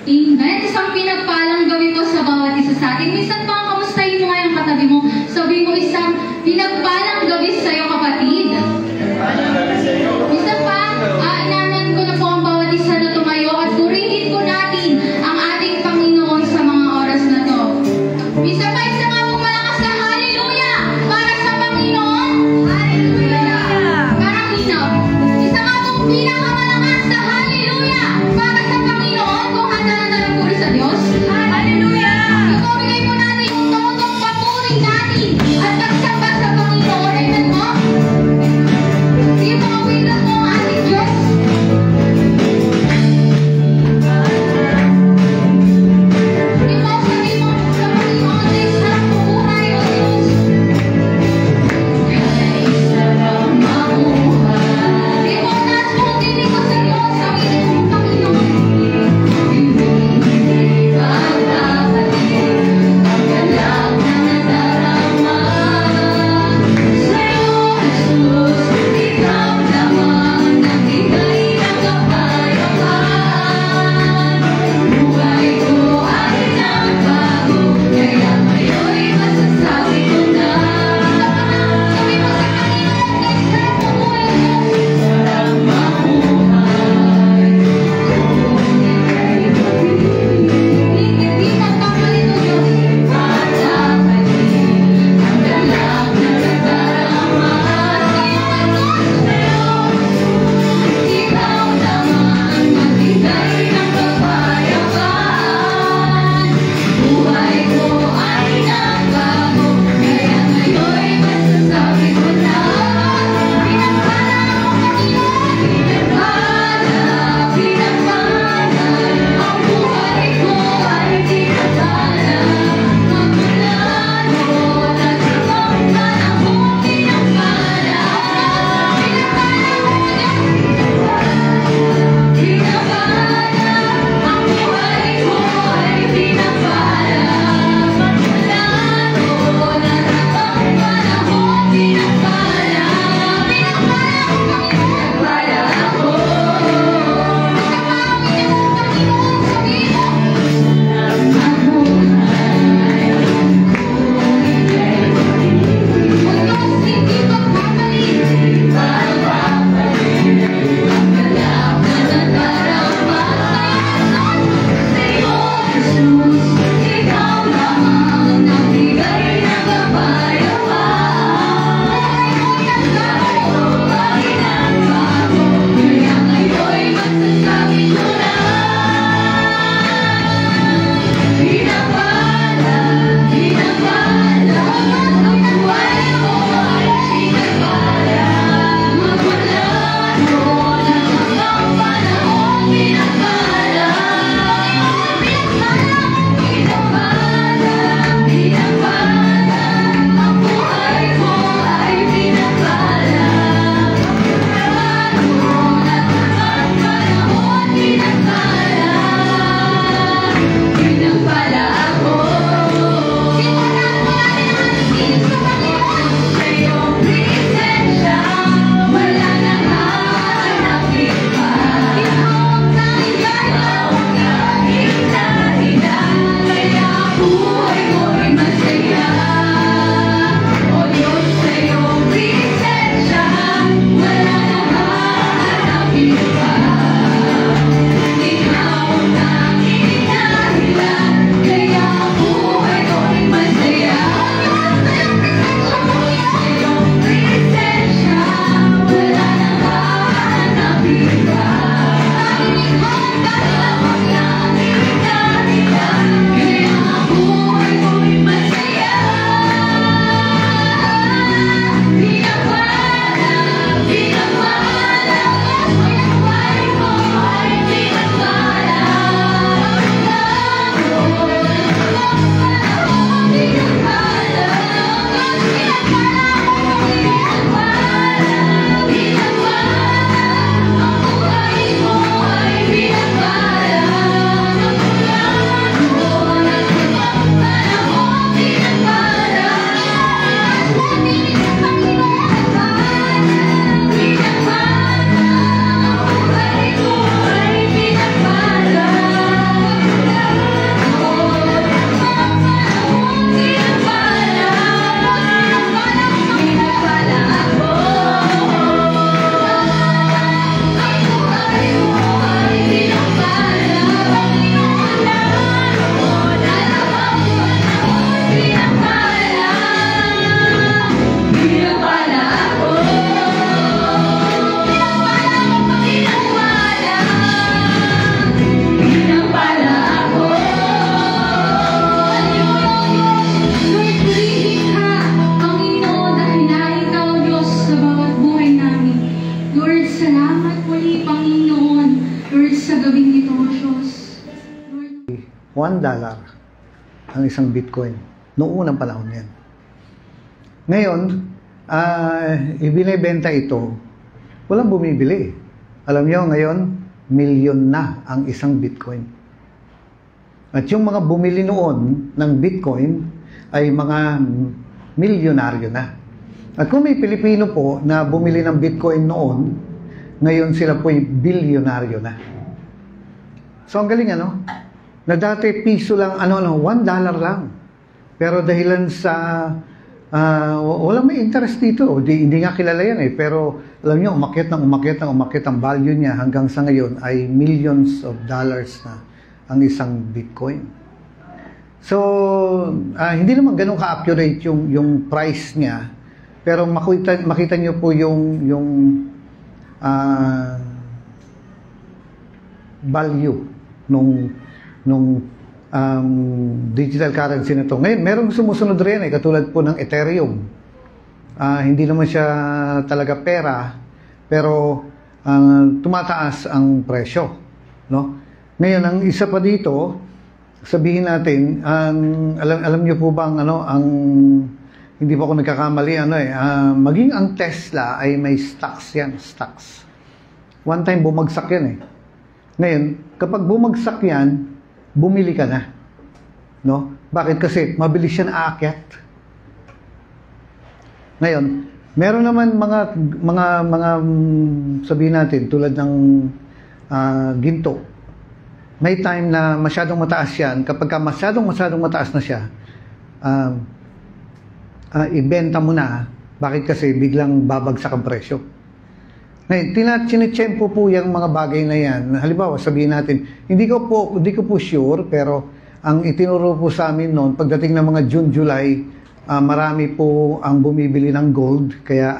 Amen. Isang pinagpalang gawin mo sa bawat isa sa atin. Minsan pa, kamustahin mo nga yung katabi mo. Sabi mo isang pinagpalang gawin sa'yo, kapatid. Minsan pa, inanan ko na po ang bawat isa na tumayo at purihin po natin ang ating Panginoon sa mga oras na to. Minsan pa, isa nga pong malakas na hallelujah para sa Panginoon. Hallelujah! Parang hinaw. Isa nga pong pinakamalakas na hallelujah para sa Panginoon kung handa na puri sa Diyos. Hallelujah! Ibigay po natin yung totong papuri natin at pagsamba sa Panginoon. Amen mo? $1 ang isang Bitcoin. Noong unang panahon yan. Ngayon, ibinebenta ito, walang bumibili. Alam nyo, ngayon, milyon na ang isang Bitcoin. At yung mga bumili noon ng Bitcoin ay mga milyonaryo na. At kung may Pilipino po na bumili ng Bitcoin noon, ngayon sila po ay bilyonaryo na. So ang galing ano? Na dati piso lang, $1 lang. Pero dahilan sa walang may interest dito. Hindi nga kilala yan eh. Pero alam nyo, umakyat ang value niya hanggang sa ngayon ay millions of dollars na ang isang Bitcoin. So, hindi naman ganun ka-accurate yung price niya. Pero makita nyo po yung value nung digital currency na to. Ngayon, merong sumusunod rin katulad po ng Ethereum. Hindi naman siya talaga pera, pero tumataas ang presyo, no? Ngayon, ang isa pa dito, sabihin natin, alam niyo po bang ang hindi pa ako nagkakamali maging ang Tesla ay may stocks yan, stocks. One time bumagsak yan eh. Ngayon, kapag bumagsak yan, bumili ka na. No? Bakit? Kasi mabilis siya aakyat. Ngayon, meron naman mga sabihin natin tulad ng ginto. May time na masyadong mataas yan. Kapag masyadong mataas na siya, ibenta mo na. Bakit? Kasi biglang babagsak ang presyo. Ngayon, tinitsempo po yung mga bagay na yan. Halimbawa, sabihin natin, hindi ko po sure, pero ang itinuro po sa amin noon, pagdating ng mga June, July, marami po ang bumibili ng gold. Kaya,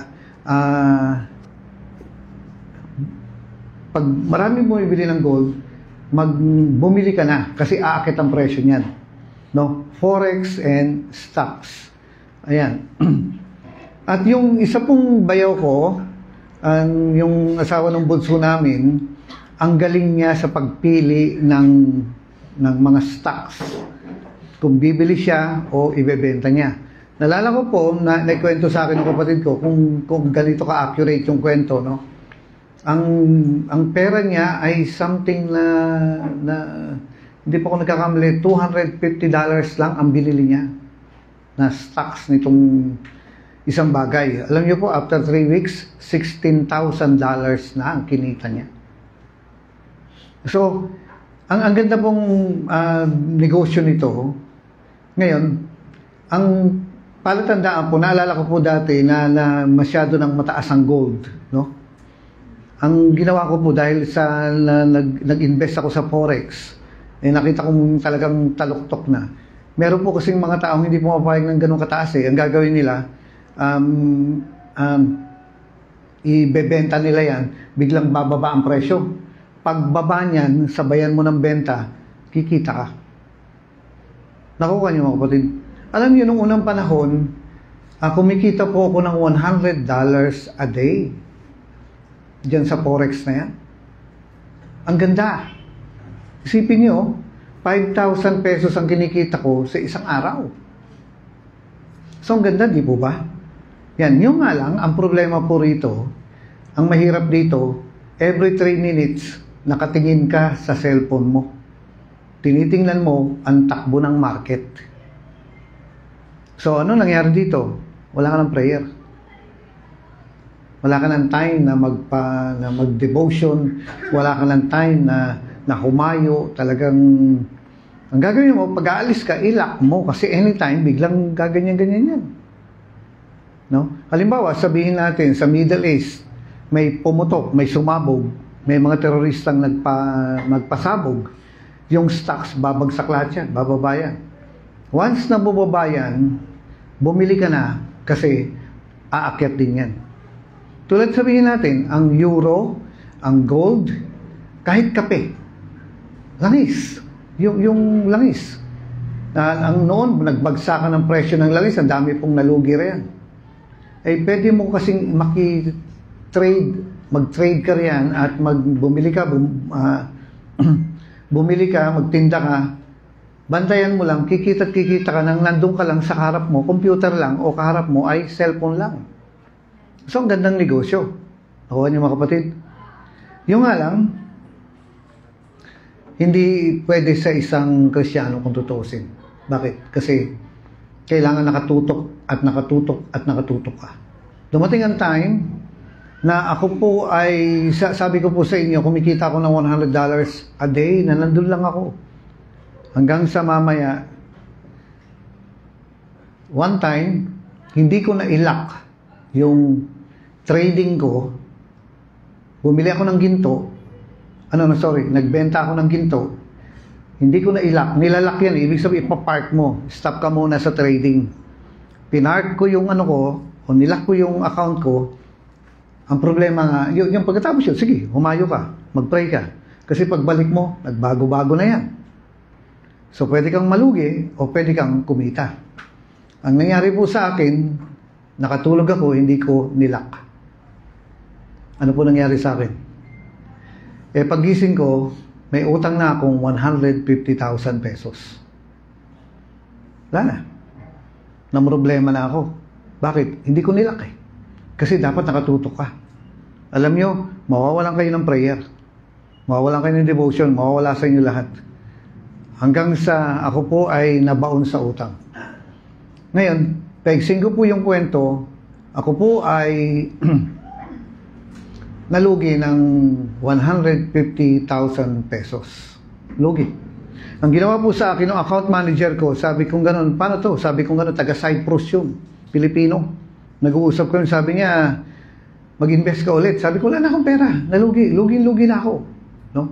pag marami bumibili ng gold, bumili ka na kasi aakit ang presyo niyan. No? Forex and stocks. Ayan. At yung isa pong bayaw ko, yung asawa ng bunso namin, ang galing niya sa pagpili ng mga stocks. Kung bibili siya o ibebenta niya. Nalala ko po na naikwento sa akin ng kapatid ko kung ganito ka-accurate yung kwento, no? Ang pera niya ay something na hindi pa ako nagkakamali, $250 lang ang binili niya na stocks nitong isang bagay. Alam niyo po, after 3 weeks, $16,000 na ang kinita niya. So, ang ganda pong negosyo nito. Ngayon, ang palatandaan po, naalala ko po dati na masyado nang mataas ang gold, no? Ang ginawa ko po dahil sa nag-invest ako sa Forex, nakita kong talagang taluktok na. Meron po kasing mga taong hindi pumapayag ng ganun kataas eh. Ang gagawin nila, ibebenta nila yan, biglang bababa ang presyo. Pagbaba niyan, sabayan mo ng benta, kikita ka. Nakuha niyo mga kapatid. Alam niyo, nung unang panahon, kumikita po ako ng $100 a day. Diyan sa Forex na yan. Ang ganda. Isipin niyo, 5,000 pesos ang kinikita ko sa isang araw. So, ang ganda, di po ba? Yan, yung nga lang, ang problema po rito, ang mahirap dito, every 3 minutes, nakatingin ka sa cellphone mo. Tinitingnan mo ang takbo ng market. So, ano nangyari dito? Wala ka ng prayer. Wala ka ng time na mag-devotion. Wala ka ng time na humayo. Talagang, ang gagawin mo, pag aalis ka, ilak mo. Kasi anytime, biglang gaganyan-ganyan yan. No? Halimbawa, sabihin natin, sa Middle East, may pumutok, may sumabog, may mga teroristang nagpasabog. Yung stocks, babagsak lahat yan, bababa yan. Once na bubaba yan, bumili ka na kasi aakyat din yan. Tulad sabihin natin, ang euro, ang gold, kahit kape, langis, yung langis. Ang noon, nagbagsakan ng presyo ng langis, ang dami pong nalugi riyan. Pwede mo kasing mag-trade ka riyan at bumili ka, magtinda ka, bantayan mo lang, kikita ka nang nandun ka lang sa harap mo, computer lang o kaharap mo ay cellphone lang. So, ang gandang negosyo. Nakuha niyo mga kapatid? Yung nga lang, hindi pwede sa isang Kristiyano kung tutuusin. Bakit? Kasi kailangan nakatutok at nakatutok at nakatutok ka. Dumating ang time na ako po ay, sabi ko po sa inyo, kumikita ako ng $100 a day na nandun lang ako. Hanggang sa mamaya, one time, hindi ko na ilock yung trading ko. Bumili ako ng ginto. Nagbenta ako ng ginto. Hindi ko na ilock. Nilalak yan. Ibig sabihin, ipapark mo. Stop ka muna sa trading. Pinark ko yung o nilock ko yung account ko. Ang problema nga, yung pagkatapos yun, sige, humayo ka. Mag-pray ka. Kasi pagbalik mo, nagbago-bago na yan. So, pwede kang malugi o pwede kang kumita. Ang nangyari po sa akin, nakatulog ako, hindi ko nilock. Ano po nangyari sa akin? Pagising ko, may utang na akong 150,000 pesos. Wala na. Namroblema na ako. Bakit? Hindi ko nilock Kasi dapat nakatutok ka. Alam nyo, mawawalan kayo ng prayer. Mawawalan kayo ng devotion. Mawawala sa inyo lahat. Hanggang sa ako po ay nabaon sa utang. Ngayon, paigsing ko po yung kwento, ako po ay nalugi ng 150,000 pesos. Lugi. Ang ginawa po sa akin ng account manager ko, sabi kong ganun, paano to? Sabi kong ganun, taga Cyprus yun, Pilipino. Nag-uusap ko yun, sabi niya, mag-invest ka ulit. Sabi ko, wala na akong pera. Nalugi. Lugi na ako. No?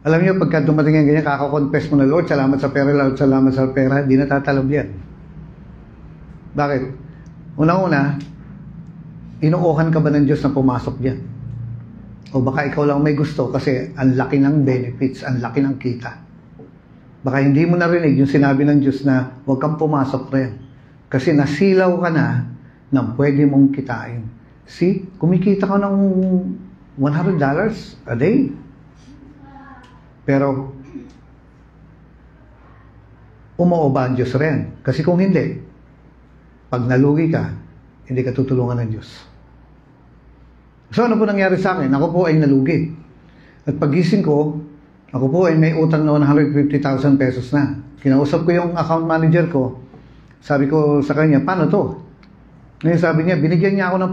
Alam niyo, pagka dumating yung ganyan, kakakonfess mo na, Lord, salamat sa pera, Lord, salamat sa pera, hindi na tatalab yan. Bakit? Unang-una, inuuhan ka ba ng Diyos na pumasok diyan? O baka ikaw lang may gusto kasi ang laki ng benefits, ang laki ng kita. Baka hindi mo narinig yung sinabi ng Diyos na huwag kang pumasok rin. Kasi nasilaw ka na ng pwede mong kitain. See, kumikita ka ng $100 a day. Pero, umuo ba ang Diyos rin? Kasi kung hindi, pag nalugi ka, hindi ka tutulungan ng Diyos. So, ano po nangyari sa akin? Ako po ay nalugi. At pagising ko, ako po ay may utang na 150,000 pesos na. Kinausap ko yung account manager ko. Sabi ko sa kanya, paano to? Ngayon sabi niya, binigyan niya ako ng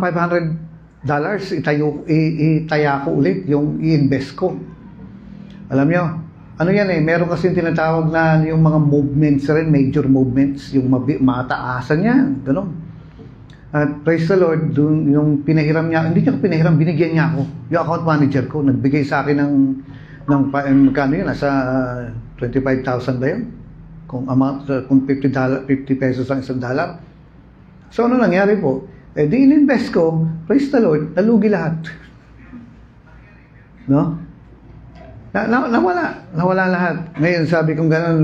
$500. Itaya ko ulit yung i-invest ko. Alam niyo, ano yan meron kasi tinatawag na yung mga movements rin, major movements, yung mataasan yan, gano'n. At praise the Lord, yung pinahiram niya, hindi niya ko pinahiram, binigyan niya ako. Yung account manager ko, nagbigay sa akin ng magkano yun, nasa 25,000 ba yun? Kung $50 pesos ang $1. So ano nangyari po? Di in-invest ko, praise the Lord, nalugi lahat. No? Nawala lahat. Ngayon sabi kong gano'n,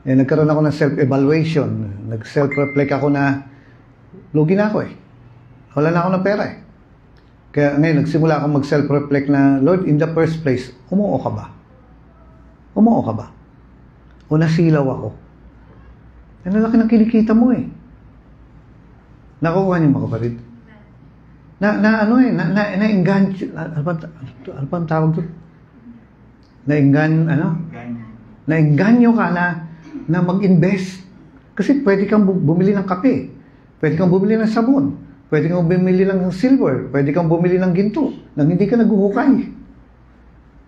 nagkaroon ako ng self-evaluation. Nag-self-reflect ako na lugi na ako Wala na ako ng pera Kaya ngayon nagsimula ako mag-self-reflect na, Lord, in the first place, umuo ka ba? Umuo ka ba? O nasilaw ako? Ano laki ng kinikita mo Nakukuha niyo mga kapatid? Na-engganyo, ano bang tawag doon? Naengganyo ka na mag-invest. Kasi pwede kang bumili ng kape, pwede kang bumili ng sabon, pwede kang bumili ng silver, pwede kang bumili ng ginto, nang hindi ka naguhukay.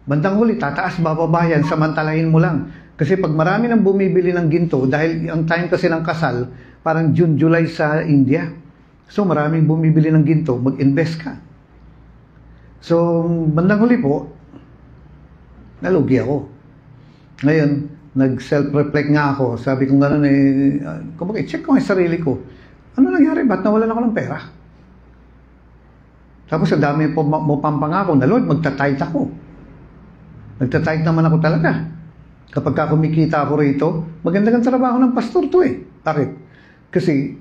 Bandang huli, tataas, bababa yan, samantalahin mo lang. Kasi pag marami nang bumibili ng ginto, dahil ang time kasi ng kasal, parang June, July sa India. So maraming bumibili ng ginto, mag-invest ka. So, bandang huli po, nalugi ako. Ngayon, nag-self-reflect nga ako. Sabi ko gano'n kumbaga, check ko ang sarili ko. Ano nangyari? Ba't nawalan ako ng pera? Tapos sa dami mo pampangako na, Lord, magta-tithe ako. Nagta-tithe naman ako talaga. Kapag kumikita ako rito, magandang trabaho ng pastor to Bakit? Kasi,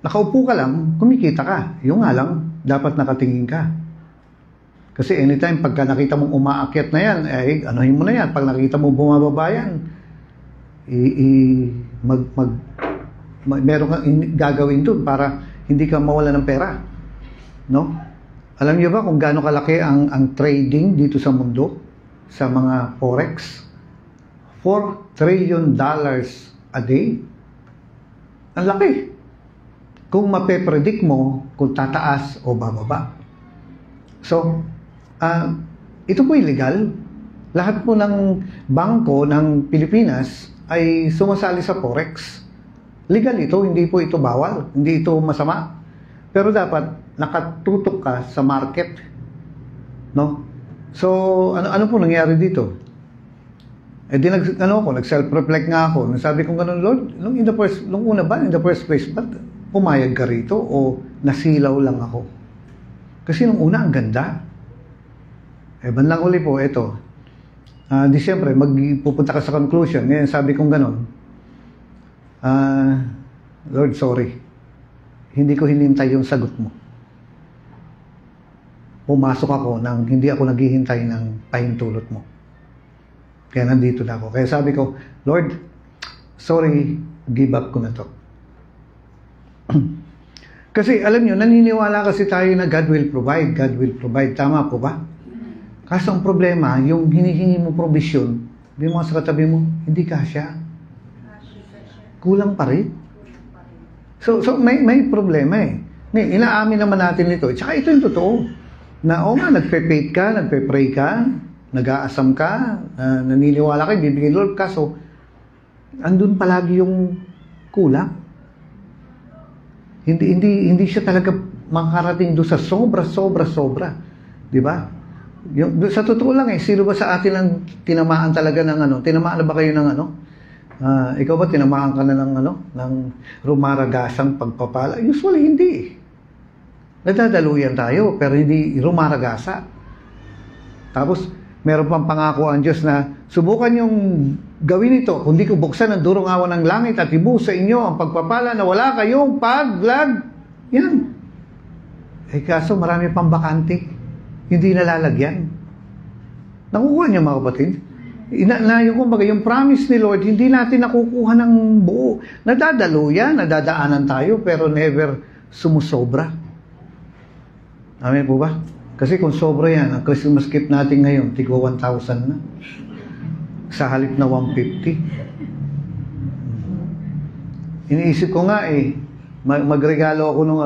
nakaupo ka lang, kumikita ka. Yung nga lang, dapat nakatingin ka. Kasi anytime pagka nakita mong umaakyat na yan, anuhin mo na yan. Pag nakita mong bumababa yan, meron kang gagawin dun para hindi ka mawala ng pera. No? Alam niyo ba kung gaano kalaki ang trading dito sa mundo, sa mga forex? $4 trillion a day. Ang laki. Kung mape-predict mo kung tataas o bababa. So, ito po illegal. Lahat po ng bangko ng Pilipinas ay sumasali sa forex. Legal ito, hindi po ito bawal, hindi ito masama. Pero dapat nakatutok ka sa market. No? So, ano po nangyari dito? Nag-self-reflect nga ako. Sabi ko ganun, Lord, in the first place, ba't pumayag ka rito o nasilaw lang ako? Kasi nung una, ang ganda. Bandang uli po, ito. Di siyempre, magpupunta ka sa conclusion. Ngayon, sabi kong ganun, Lord, sorry. Hindi ko hinintay yung sagot mo. Pumasok ako nang hindi ako naghihintay ng pahintulot mo. Kaya nandito na ako. Kaya sabi ko, Lord, sorry, give up ko na to. Kasi alam nyo, naniniwala kasi tayo na God will provide. God will provide. Tama po ba? Kaso ang problema, yung hinihingi mo provision, yung mga sa katabi mo, hindi kasya. Kulang pa rin. So may problema eh. Inaamin naman natin ito. Tsaka ito yung totoo. Na nagpe-faith ka, nagpe-pray ka, nag-aasam ka, naniniwala ka, bibigyan Lord. Kaso, andun palagi yung kulang. Hindi siya talaga makarating doon sa sobra. Di ba? Sa totoo lang sino ba sa atin ang tinamaan talaga ng tinamaan na ba kayo ng ikaw ba tinamaan ka na ng rumaragasang pagpapala? Usually hindi. Nadadaluyan tayo pero hindi rumaragasa. Tapos meron pang pangako ang Diyos na subukan yung gawin ito, kundi ko buksan ang durong awan ng langit at ibuhos sa inyo ang pagpapala na wala kayong paglag. Yan. Kaso marami pang bakante. Hindi nalalagyan. Nakukuha niyo mga kapatid? Yung promise ni Lord, hindi natin nakukuha ng buo. Nadadaluyan, nadadaanan tayo, pero never sumusobra. Amen po ba? Kasi kung sobra yan, ang Christmas gift natin ngayon, tigwa 1,000 na. Sa halip na 150. Iniisip ko nga magregalo ako nung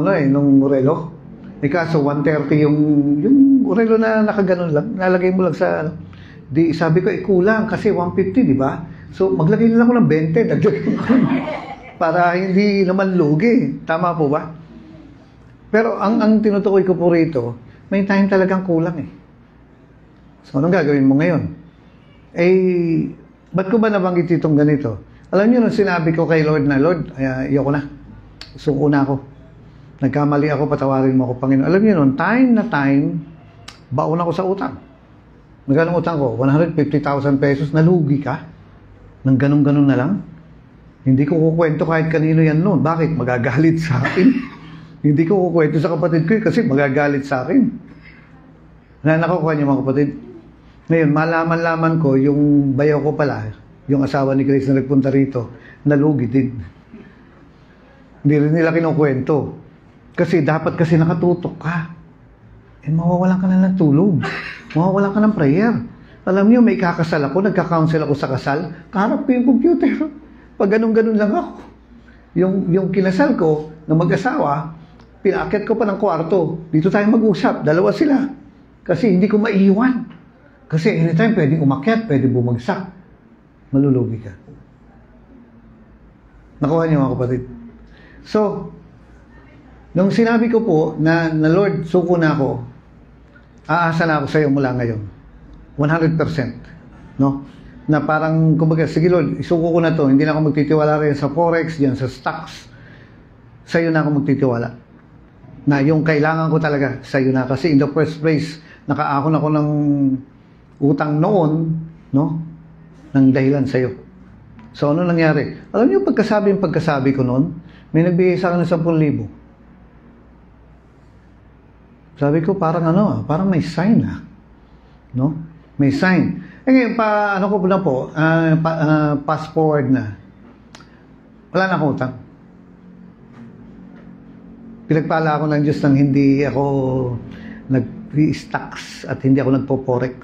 relo. Kaso 130 yung relo na nakaganon lang, nalagay mo lang sa di sabi ko kulang kasi 150, di ba? So maglagay na lang ako ng 20, dagdag para hindi naman lugi. Tama po ba? Pero ang tinutukoy ko po rito, may time talagang kulang So anong gagawin mo ngayon? Ba't ko ba nabanggit itong ganito? Alam niyo nung sinabi ko kay Lord na, Lord, ayoko na. Suko na ako. Nagkamali ako, patawarin mo ako, Panginoon. Alam niyo noon, time na time, baon ako sa utang. Magkano utang ko? 150,000 pesos. Nalugi ka? Nang ganun-ganun na lang? Hindi ko kukwento kahit kanino yan noon. Bakit? Magagalit sa akin. Hindi ko kukwento sa kapatid ko kasi magagalit sa akin. Nakukuha niyo mga kapatid. Ngayon, malaman-laman ko, yung bayaw ko pala, yung asawa ni Grace na nagpunta rito, nalugi din. Hindi rin nila kinukwento. Kasi dapat nakatutok ka. Mawawalan ka na ng tulog. Mawawalan ka ng prayer. Alam niyo, may kakasal ako, nagka-counsel ako sa kasal, kaharap ko yung computer. Pag ganun-ganun lang ako. Yung kinasal ko, na mag-asawa, pinaakyat ko pa ng kwarto. Dito tayo mag-usap. Dalawa sila. Kasi hindi ko maiiwan. Kasi anytime pwedeng umakyat, pwedeng bumagsak. Malulugi ka. Nakuha niyo mga kapatid. So, nung sinabi ko po na Lord, suko na ako, aasa na ako sa iyo mula ngayon. 100%. No? Na parang, kumbaga, sige Lord, isuko ko na to. Hindi na ako magtitiwala rin sa forex, diyan sa stocks. Sa iyo na ako magtitiwala. Na yung kailangan ko talaga, sa iyo na. Kasi in the first place, nakaahon ako ng utang noon, no? Ng dahilan sa iyo. So, ano nangyari? Alam niyo, pagkasabi ko noon, may nagbigay sa akin ng 10,000. Sabi ko, parang may sign no? May sign. Ngayon, ano ko na po, fast forward na. Wala na akong utang. Pinagpala ako ng Diyos nang hindi ako nag-stocks at hindi ako nagpo-forex.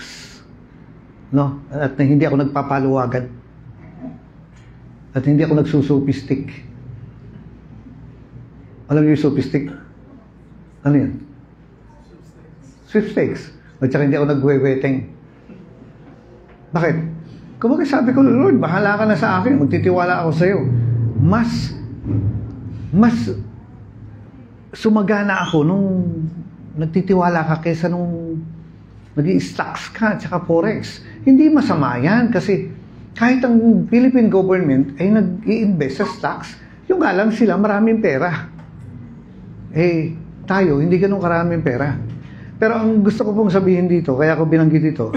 No? At hindi ako nagpapaluwagan. At hindi ako nagsusupistik. Alam niyo yung supistik? Ano yan? Sweepstakes. At saka hindi ako nagweweteng. Bakit? Kumbaga sabi ko, Lord, bahala ka na sa akin. Magtitiwala ako sa iyo. Mas sumagana ako nung nagtitiwala ka kaysa nung nag-i-stocks ka at saka forex. Hindi masama yan kasi kahit ang Philippine government ay nag-i-invest sa stocks, yung nga lang sila maraming pera. Tayo, hindi ganun karaming pera. Pero ang gusto ko pong sabihin dito, kaya ko binanggit dito,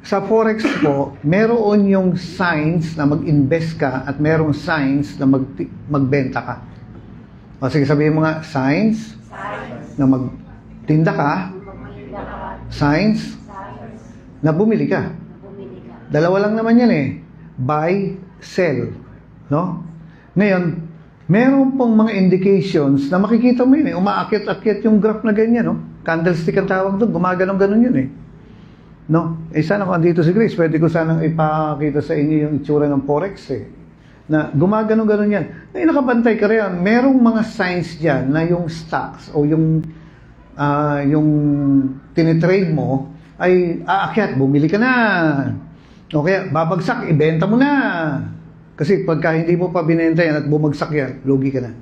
sa forex po, meron yung signs na mag-invest ka at merong signs na magbenta ka. O sige, sabihin mo nga, signs na magtinda ka, signs na bumili ka. Dalawa lang naman yan buy, sell. No? Ngayon, meron pong mga indications na makikita mo yun umaakyat-akyat yung graph na ganyan, no? Candlestick ang tawag doon, gumaganon-ganon yun No? Sana kung andito si Grace, pwede ko sanang ipakita sa inyo yung itsura ng forex na gumaganon-ganon yan. Na nakabantay ka rin, merong mga signs dyan na yung stocks o yung tinitrade mo ay aakyat, bumili ka na. O kaya babagsak, ibenta mo na. Kasi pagka hindi mo pa binenta yan at bumagsak yan, lugi ka na.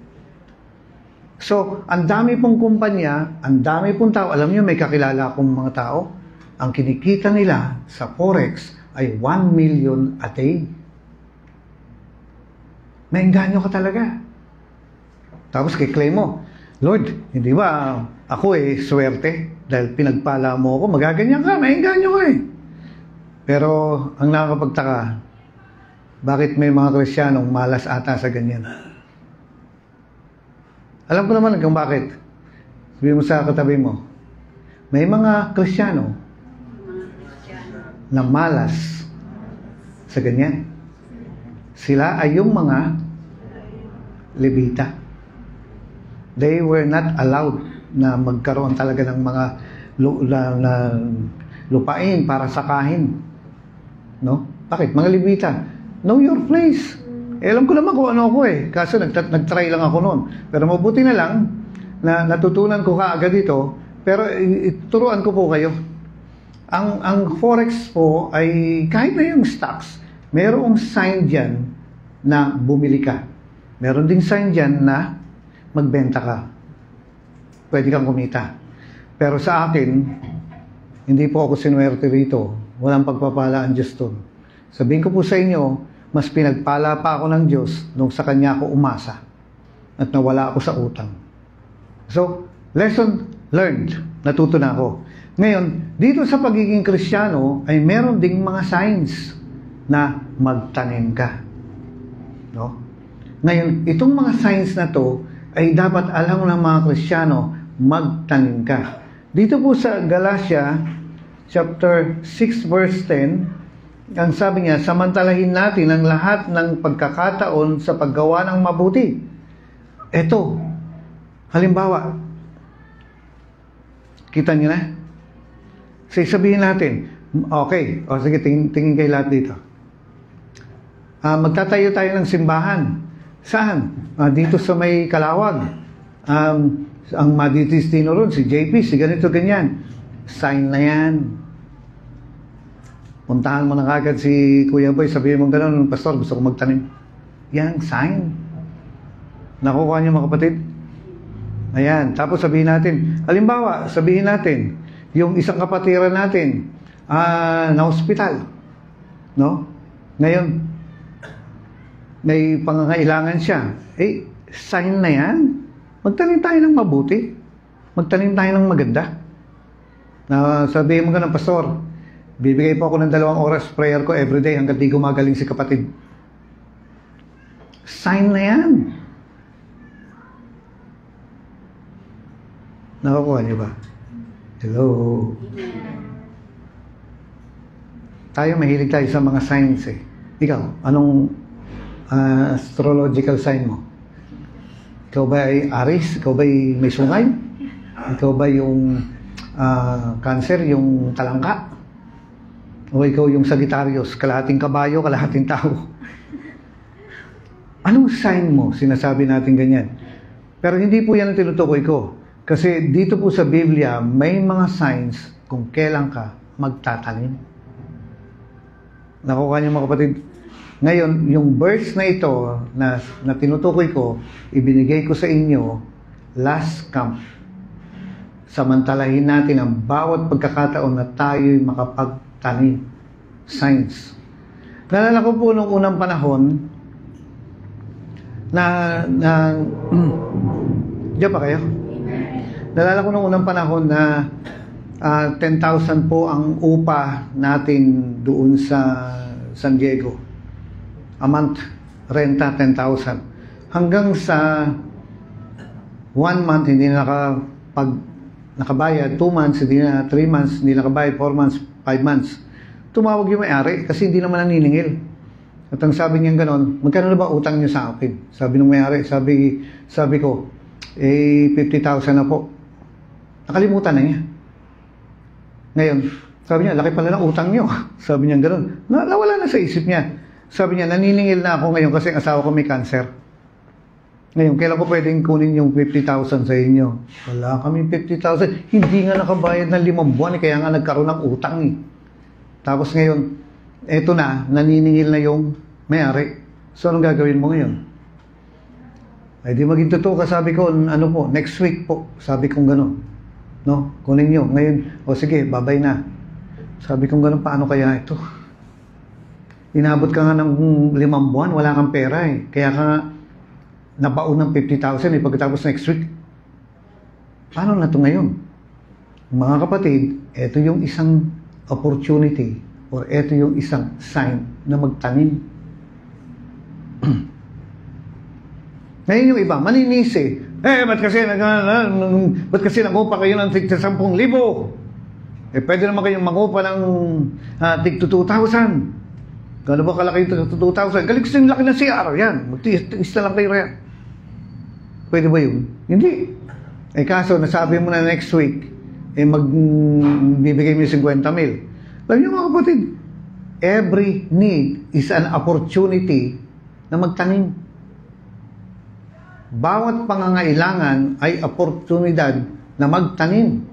So, ang dami pong kumpanya, ang dami pong tao, alam niyo may kakilala akong mga tao, ang kinikita nila sa forex ay 1 million a day. May engganyo ka talaga. Tapos kiklaim mo, Lord, hindi ba ako swerte dahil pinagpala mo ako, magaganyan ka, may engganyo ka Pero ang nakakapagtaka, bakit may mga Kristiyanong malas ata sa ganyan? Alam ko naman kung bakit. Sabihin mo sa katabi mo, may mga Kristiyano na malas sa ganyan. Sila ay yung mga Levita. They were not allowed na magkaroon talaga ng mga lupain para sakahin. No? Bakit? Mga Levita. Know your place. Alam ko naman kung ano ako Kaso nag-try lang ako noon. Pero mabuti na lang na natutunan ko kaagad ito. Pero ituruan ko po kayo. Ang forex po ay kahit na yung stocks, merong sign dyan na bumili ka. Meron ding sign dyan na magbenta ka. Pwede kang kumita. Pero sa akin, hindi po ako sinuwerte rito. Walang pagpapala ang Diyos doon. Sabihin ko po sa inyo, mas pinagpala pa ako ng Diyos nung sa Kanya ako umasa at nawala ako sa utang. So, lesson learned. Natuto na ako. Ngayon, dito sa pagiging Kristiyano ay meron ding mga signs na magtanim ka. No? Ngayon, itong mga signs na to ay dapat alam ng mga Kristiyano, magtanim ka. Dito po sa Galatia chapter 6 verse 10, ang sabi niya, samantalahin natin ang lahat ng pagkakataon sa paggawa ng mabuti. Ito, halimbawa, kita niyo na? Sabihin natin, okay, o sige, tingin kayo lahat dito. Magtatayo tayo ng simbahan. Saan? Dito sa may Kalawag. Ang madidistino ron, si JP, si ganito, ganyan. Sign na yan. Puntahan mo na kagad si Kuya Boy, sabihin mo gano'n, Pastor, gusto ko magtanim. Yan, sign. Nakukuha niyo mga kapatid? Ayan, tapos sabihin natin, halimbawa, sabihin natin, yung isang kapatiran natin, na hospital. No? Ngayon, may pangangailangan siya. Sign na yan. Magtanim tayo ng mabuti. Magtanim tayo ng maganda. Na sabihin mo ganun, Pastor, bibigay po ako ng 2 oras prayer ko everyday hanggang di gumagaling si kapatid. Sign na yan. Nakakuha niyo ba? Hello. Tayo, mahilig tayo sa mga signs eh. Ikaw, anong astrological sign mo? Ikaw ba ay Aries? Ikaw ba ay may sungay? Ikaw ba yung Cancer, yung talangka? O ikaw yung Sagittarius, kalahating kabayo, kalahating tao? Anong sign mo? Sinasabi natin ganyan. Pero hindi po yan ang tinutukoy ko. Kasi dito po sa Biblia, may mga signs kung kailan ka magtatanim. Nakuha niyo mga kapatid. Ngayon, yung verse na ito na tinutukoy ko, ibinigay ko sa inyo last camp. Samantalahin natin ang bawat pagkakataon na tayo'y makapagtanim. Signs. Naalala ko po nung unang panahon diyan pa kayo? Nalala ko nung unang panahon na 10,000 po ang upa natin doon sa San Diego. A month, renta 10,000. Hanggang sa 1 month, hindi na nakabayad. 2 months, hindi na 3 months, hindi nakabayad. 4 months, 5 months. Tumawag yung may-ari kasi hindi naman naniningil. At ang sabi niya gano'n, magkano na ba utang niyo sa akin? Sabi ng may-ari, sabi ko, 50,000 na po. Nakalimutan na niya. Ngayon, sabi niya, laki pala ng utang niyo. Sabi niya gano'n. Nawala na sa isip niya. Sabi niya, naniningil na ako ngayon kasi ang asawa ko may cancer. Ngayon, kailan ko pwedeng kunin yung 50,000 sa inyo? Wala kami 50,000. Hindi nga nakabayad ng 5 buwan, kaya nga nagkaroon ng utang eh. Tapos ngayon, eto na, naniningil na yung may-ari. So, anong gagawin mo ngayon? Ay di maging totoo ka, sabi ko, ano po, next week po, sabi kong gano'n. No? Kunin nyo. Ngayon, o sige, babay na. Sabi kong gano'n, paano kaya ito? Inabot ka nga ng 5 buwan, wala kang pera eh. Kaya ka nabaon ng 50,000 eh, pagkatapos next week. Paano na ito ngayon? Mga kapatid, ito yung isang opportunity or ito yung isang sign na magtanim. Ngayon yung iba, maninisi. Ba't kasi nangupa kayo ng tig 10,000? Pwede naman kayong mangupa ng tig 2,000. Gano'n ba kalaki yung 2,000? Galing kasi yung laki ng CR. Yan, magtiis na lang kayo yan. Pwede ba yun? Hindi. Kaso, nasabi mo na next week, magbibigay mo yung 50,000. Alam niyo mga kapatid, every need is an opportunity na magtanim. Bawat pangangailangan ay oportunidad na magtanim.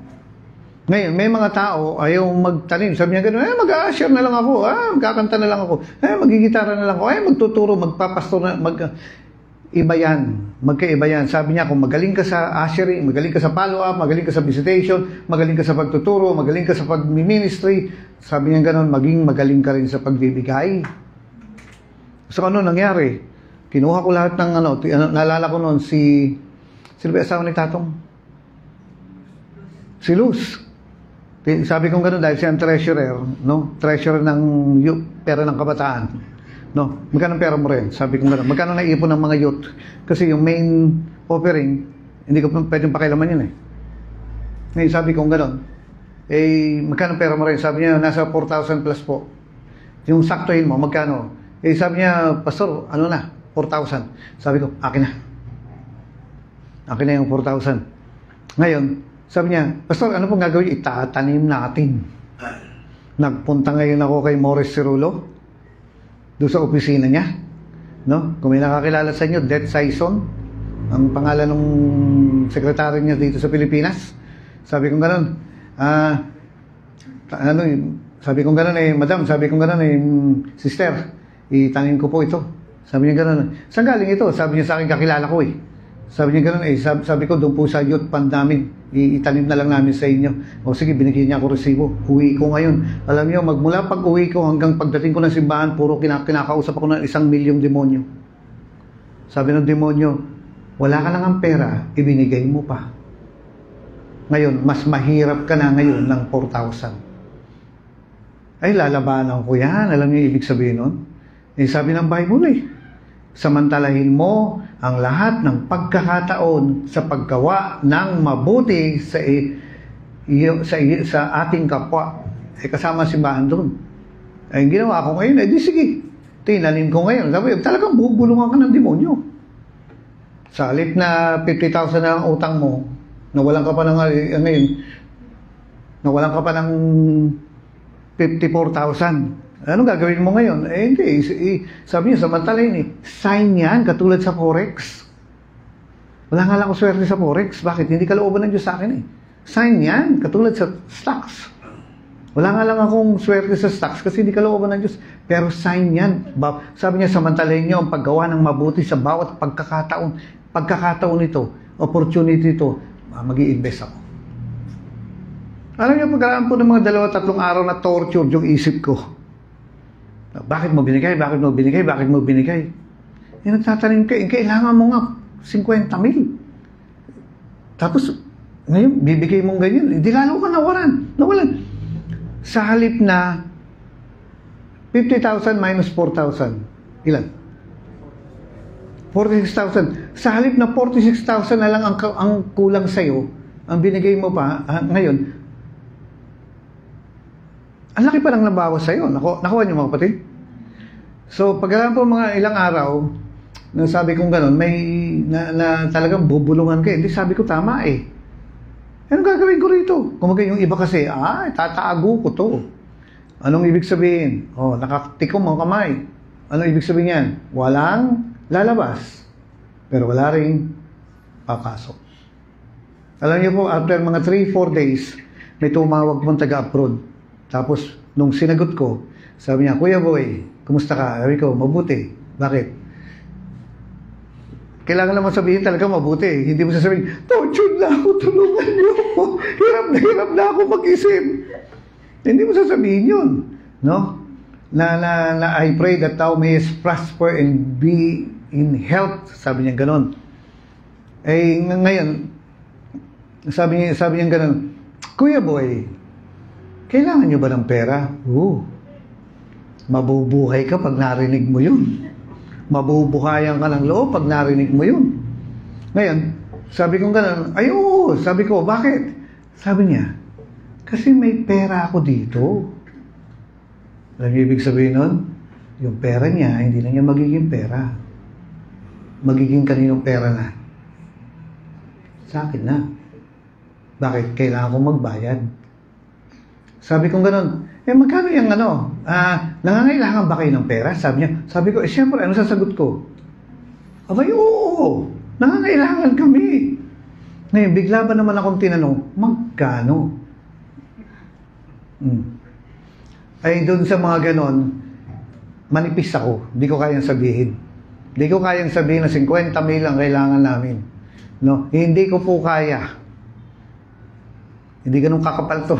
Ngayon, may mga tao ayaw magtanim. Sabi niya gano'n, mag-a-usher na lang ako, magkakanta na lang ako, magigitara na lang ako, magtuturo, magpapastor na, iba yan. Magkaiba yan. Sabi niya, kung magaling ka sa ushering, magaling ka sa follow-up, magaling ka sa visitation, magaling ka sa pagtuturo, magaling ka sa pag-ministry, sabi niya gano'n, maging magaling ka rin sa pagbibigay. So, ano nangyari? Kinuha ko lahat ng naalala ko noon sino ba asawa ni Tatong? Si Luz. Sabi ko gano'n dahil siya ang treasurer, no? Treasurer ng pera ng kabataan. No? Magkano pera mo rin? Sabi ko gano'n. Magkano naipon ng mga youth? Kasi yung main offering, hindi ko pwedeng pakialaman yun eh. Ngayon sabi ko gano'n. Magkano pera mo rin? Sabi niya, nasa 4,000 plus po. Yung saktuhin mo, magkano? Sabi niya, Pastor, ano na? 4,000. Sabi ko, akin na. Akin na yung 4,000. Ngayon, sabi niya, Pastor, ano pong gagawin? Itatanim natin. Nagpunta ngayon ako kay Morris Cirulo, doon sa opisina niya. No? Kung may nakakilala sa inyo, Det Saison, ang pangalan ng sekretary niya dito sa Pilipinas. Sabi ko gano'n, sabi ko gano'n Madam, sabi ko gano'n Sister, itanim ko po ito. Sabi niya gano'n, saan galing ito? Sabi niya sa akin, kakilala ko eh. Sabi niya gano'n sabi ko doon po sa youth fund namin, itanim na lang namin sa inyo. O sige, binigyan niya ako resibo. Uwi ko ngayon. Alam niyo, magmula pag uwi ko hanggang pagdating ko ng simbahan, puro kinakausap ako ng 1 milyong demonyo. Sabi ng demonyo, wala ka lang ang pera, ibinigay mo pa. Ngayon, mas mahirap ka na ngayon ng 4,000. Ay, lalabanan ko yan. Alam niyo ibig sabihin nun? Sabi ng Bible samantalahin mo ang lahat ng pagkakataon sa paggawa ng mabuti sa sa ating kapwa. Kasama simbahan doon. Ang ginawa ko ngayon, di sige, tinanim ko ngayon. Sabi, talagang bubulungan ka ng demonyo. Sa halip na 50,000 na ang utang mo, nawalan ka pa ng, ngayon, nawalan ka pa ng 54,000. Anong gagawin mo ngayon? Hindi. Sabi niya, samantalahin sign yan, katulad sa Forex. Wala nga lang ako swerte sa Forex. Bakit? Hindi kalooban ng Diyos sa akin Sign yan, katulad sa stocks. Wala nga lang akong swerte sa stocks kasi hindi kalooban ng Diyos. Pero sign yan. Sabi niya, samantalahin niyo ang paggawa ng mabuti sa bawat pagkakataon ito, opportunity ito, mag-i-invest ako. Alam niyo, pagkaraan po ng mga 2-3 araw na torture yung isip ko. Bakit mo binigay? Bakit mo binigay? Bakit mo binigay? Nagtatanim ka, kailangan mo nga 50,000. Tapos, ngayon, bibigay mong ganyan. Hindi lalo ka nawalan. Sa halip na 50,000 minus 4,000, ilan? 46,000. Sa halip na 46,000 na lang ang kulang sa'yo, ang binigay mo pa, ngayon, ang laki pa lang nabawas sa'yo. Nakuha niyo mga kapatid? So, pagkaraan po mga ilang araw, na sabi kong gano'n, na talagang bubulungan ka. Hindi, sabi ko, tama Anong gagawin ko rito? Kumaga yung iba kasi, tatago ko to. Anong ibig sabihin? Nakatikom ang kamay. Anong ibig sabihin yan? Walang lalabas. Pero wala rin papasok. Alam niyo po, after mga 3-4 days, may tumawag mong taga-abroad. Tapos, nung sinagot ko, sabi niya, Kuya Boy, kumusta ka? Sabi ko, mabuti. Bakit? Kailangan naman sabihin talaga mabuti. Hindi mo sasabihin, tortured na ako, tulungan niyo ako. Hirap na ako mag-isip. Hindi mo sasabihin yun. No? Na I pray that thou mayest prosper and be in health. Sabi niya ganon. Ngayon, sabi niya ganon, Kuya Boy, kailangan niyo ba ng pera? Mabubuhay ka pag narinig mo yun. Mabubuhayan ka ng loob pag narinig mo yun. Ngayon, sabi ko gano'n, oo. Sabi ko, bakit? Sabi niya, kasi may pera ako dito. Alam niyo ibig sabihin nun? Yung pera niya, hindi na niya magiging pera. Magiging kaninong pera na? Sa akin na. Bakit? Kailangan ko magbayad. Sabi ko gano'n, magkano yung nangangailangan ba kayo ng pera? Sabi niya, sabi ko, siyempre, ano sasagot ko? Abay, oo, nangangailangan kami. Ngayon, bigla ba naman akong tinanong, magkano? Ay, doon sa mga ganon, manipis ako, hindi ko kayang sabihin. Hindi ko kayang sabihin na 50,000 ang kailangan namin. No? Hindi ko po kaya. Hindi ganun kakapal to.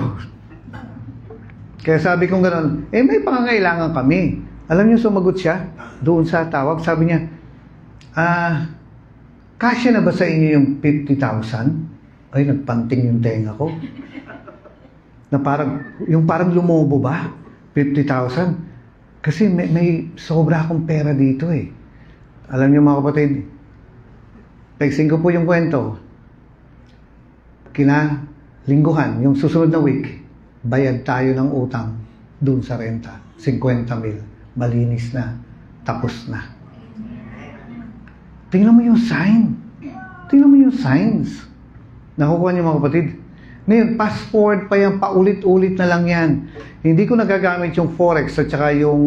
Kaya sabi kong gano'n, may pangangailangan kami. Alam niyo, sumagot siya doon sa tawag. Sabi niya, kasya na ba sa inyo yung 50,000? Ay, nagpanting yung tenga ko. Na parang lumobo ba? 50,000? Kasi may sobra akong pera dito Alam niyo mga kapatid, pagsin ko po yung kwento, lingguhan, yung susunod na week, bayad tayo ng utang doon sa renta. 50,000. Malinis na. Tapos na. Tingnan mo yung sign. Tingnan mo yung signs. Nakukuha niyo mga kapatid. Ngayon, fast forward pa yan. Paulit-ulit na lang yan. Hindi ko nagagamit yung Forex at saka yung,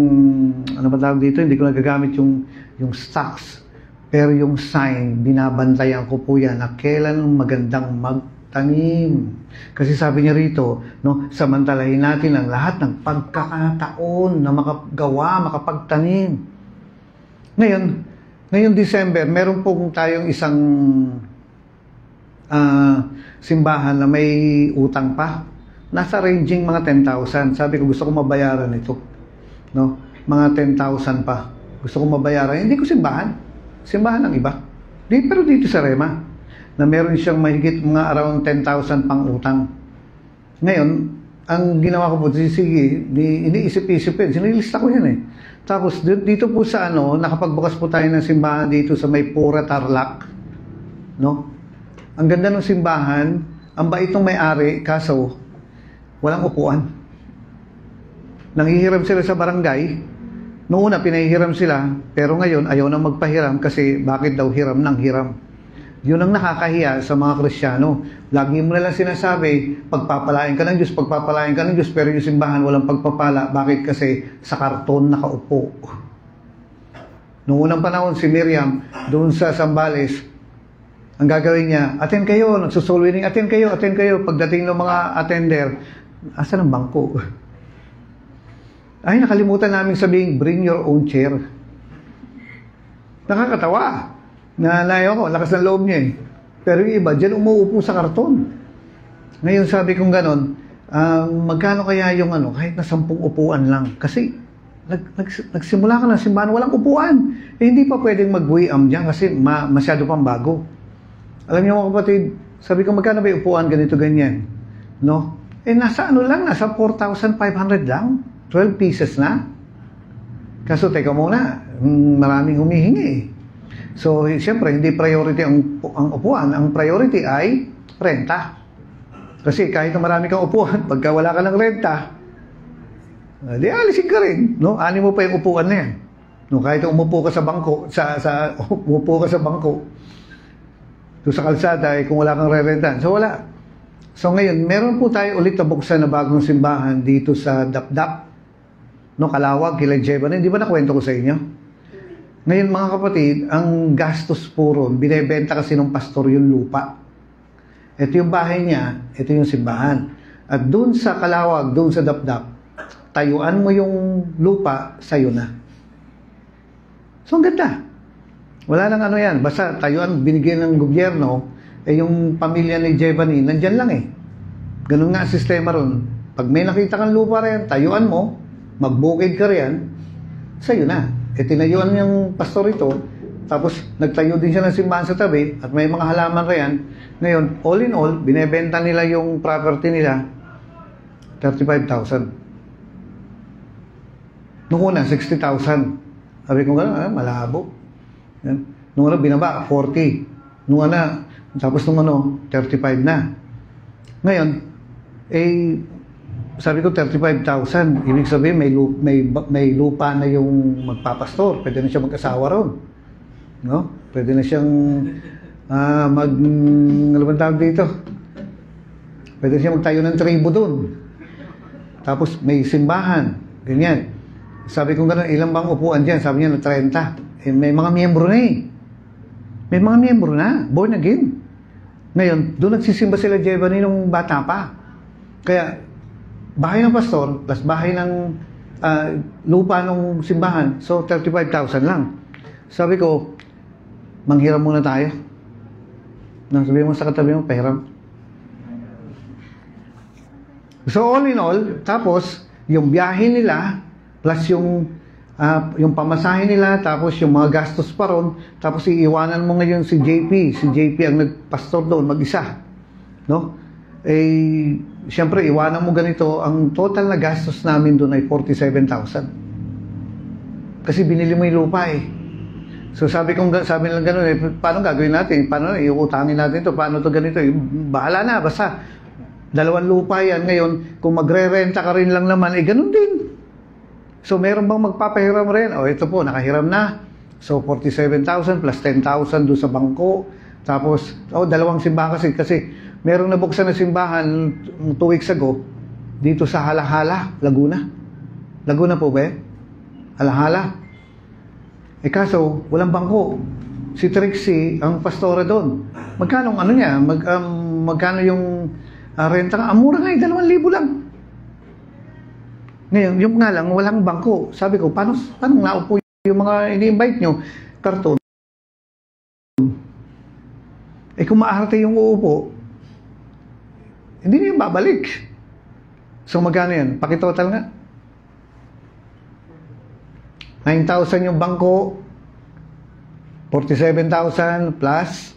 ano ba tawag dito? Hindi ko nagagamit yung stocks. Pero yung sign, binabantayan ko po yan na kailan magandang magtanim. Kasi sabi niya rito, samantalahin natin ang lahat ng pagkakataon na makapagtanim. Ngayon December, meron pong tayong isang simbahan na may utang pa. Nasa ranging mga 10,000. Sabi ko, gusto ko mabayaran ito. Mga 10,000 pa. Gusto ko mabayaran. Hindi ko simbahan. Simbahan ng iba. Pero dito sa Rema, na meron siyang mahigit mga around 10,000 pang utang. Ngayon, ang ginawa ko po, sige, iniisip-isip sinilista ko yan Tapos, dito po sa nakapagbukas po tayo ng simbahan dito sa may Pura, Tarlac. Ang ganda ng simbahan, Ang bait ng may-ari, kaso walang upuan. Nanghihiram sila sa barangay. Noong una, pinahihiram sila, pero ngayon, ayaw na magpahiram kasi bakit daw hiram ng hiram. Yun ang nakakahiya sa mga Kristiyano. Lagi mo nalang sinasabi, pagpapalain ka ng Diyos, pagpapalain ka ng Diyos, pero yung simbahan walang pagpapala. Bakit? Kasi sa karton nakaupo. Noong unang panahon, si Miriam, doon sa Sambales, ang gagawin niya, attend kayo, nagsusulwining, attend kayo. Pagdating ng mga attender, asan ang bangko? Ay, nakalimutan namin sabihin, bring your own chair. Nakakatawa. Nalayo ko, lakas ng loob niya eh. Pero yung iba, dyan umuupo sa karton. Ngayon sabi kong ganon, magkano kaya yung kahit na 10 upuan lang. Kasi nagsimula ka ng simbahan, walang upuan. Eh, hindi pa pwedeng mag-wiam dyan kasi masyado pang bago. Alam niyo mga kapatid, sabi ko magkano ba yung upuan, ganito, ganyan. No? Eh, nasa nasa 4,500 lang. 12 pieces na. Kaso teka muna, maraming humihingi eh. So, siyempre, hindi priority ang upuan. Ang priority ay renta. Kasi kahit na marami kang upuan, pagka wala ka ng renta, di alisin ka rin. No? Ani mo pa yung upuan na yan. No? Kahit umupo ka sa bangko, umupo ka sa bangko, so, sa kalsada, kung wala kang re-rentan. So, wala. So, ngayon, meron po tayo ulit na buksan na bagong simbahan dito sa Dapdap. No, Kalawag, kila Jebanin. Di ba nakwento ko sa inyo? Ngayon mga kapatid, ang gastos po ron, binebenta kasi ng pastor yung lupa. Ito yung bahay niya, ito yung simbahan. At doon sa Kalawag, doon sa Dapdap, tayuan mo yung lupa, sa'yo na. So ang ganda. Wala nang yan. Basta tayuan, binigyan ng gobyerno, yung pamilya ni Jebanin, nandyan lang eh. Ganun nga ang sistema ron. Pag may nakita kang lupa rin, tayuan mo, magbukid ka riyan, sa'yo na. Tinayuan yung pastor ito, tapos nagtayo din siya ng simbahan sa tabi, at may mga halaman riyan. Ngayon, all in all, binebenta nila yung property nila, 35,000. Noong una, 60,000. Sabi ko gano'n, malabo. Yan. Noong una, binaba, 40. Noong una, tapos noong 35 na. Ngayon, sabi ko 35,000. Ibig sabihin may lupa na yung magpapastor. Pwede na siya mag-asawa ron. No? Pwede na siyang ano bang tawag dito? Pwede na siya magtayo ng tribo doon. Tapos may simbahan. Ganyan. Sabi ko gano'n, ilang bang upuan dyan? Sabi niya na 30. May mga miyembro na eh. May mga miyembro na. Born again. Ngayon, doon nagsisimba sila Jebanin nung bata pa. Kaya bahay ng pastor, plus bahay ng lupa ng simbahan. So, 35,000 lang. Sabi ko, manghiram muna tayo. Nang sabihin mo sa katabi mo, pahiram. So, all in all, tapos, yung biyahe nila, plus yung pamasahe nila, tapos yung mga gastos pa ron, tapos iiwanan mo ngayon si JP. Si JP ang nagpastor doon, mag-isa. No? Siyempre, iwanan mo ganito, ang total na gastos namin doon ay 47,000. Kasi binili mo yung lupa eh. So sabi lang gano'n, paano gagawin natin? Paano iutangin natin ito? Paano ito ganito? Bahala na, basta 2 lupa yan. Ngayon, kung magre-renta ka rin lang naman, ganun din. So meron bang magpapahiram rin? Ito po, nakahiram na. So 47,000 plus 10,000 doon sa bangko. Tapos, 2 simbahan kasi merong nabuksan na simbahan 2 weeks ago dito sa Halahala, Laguna. Laguna po ba? Halahala. Kaso, walang bangko. Si Trixie, ang pastora doon. Magkano niya? Magkano yung renta? Mura nga 2,000 lang. Ngayon, yung nga lang, walang bangko. Sabi ko, paano naupo yung mga ini-invite nyo? Karton. Kung maarte yung uupo, hindi niyo babalik. So, magkano yan? Pakitotal nga. 9,000 yung bangko, 47,000 plus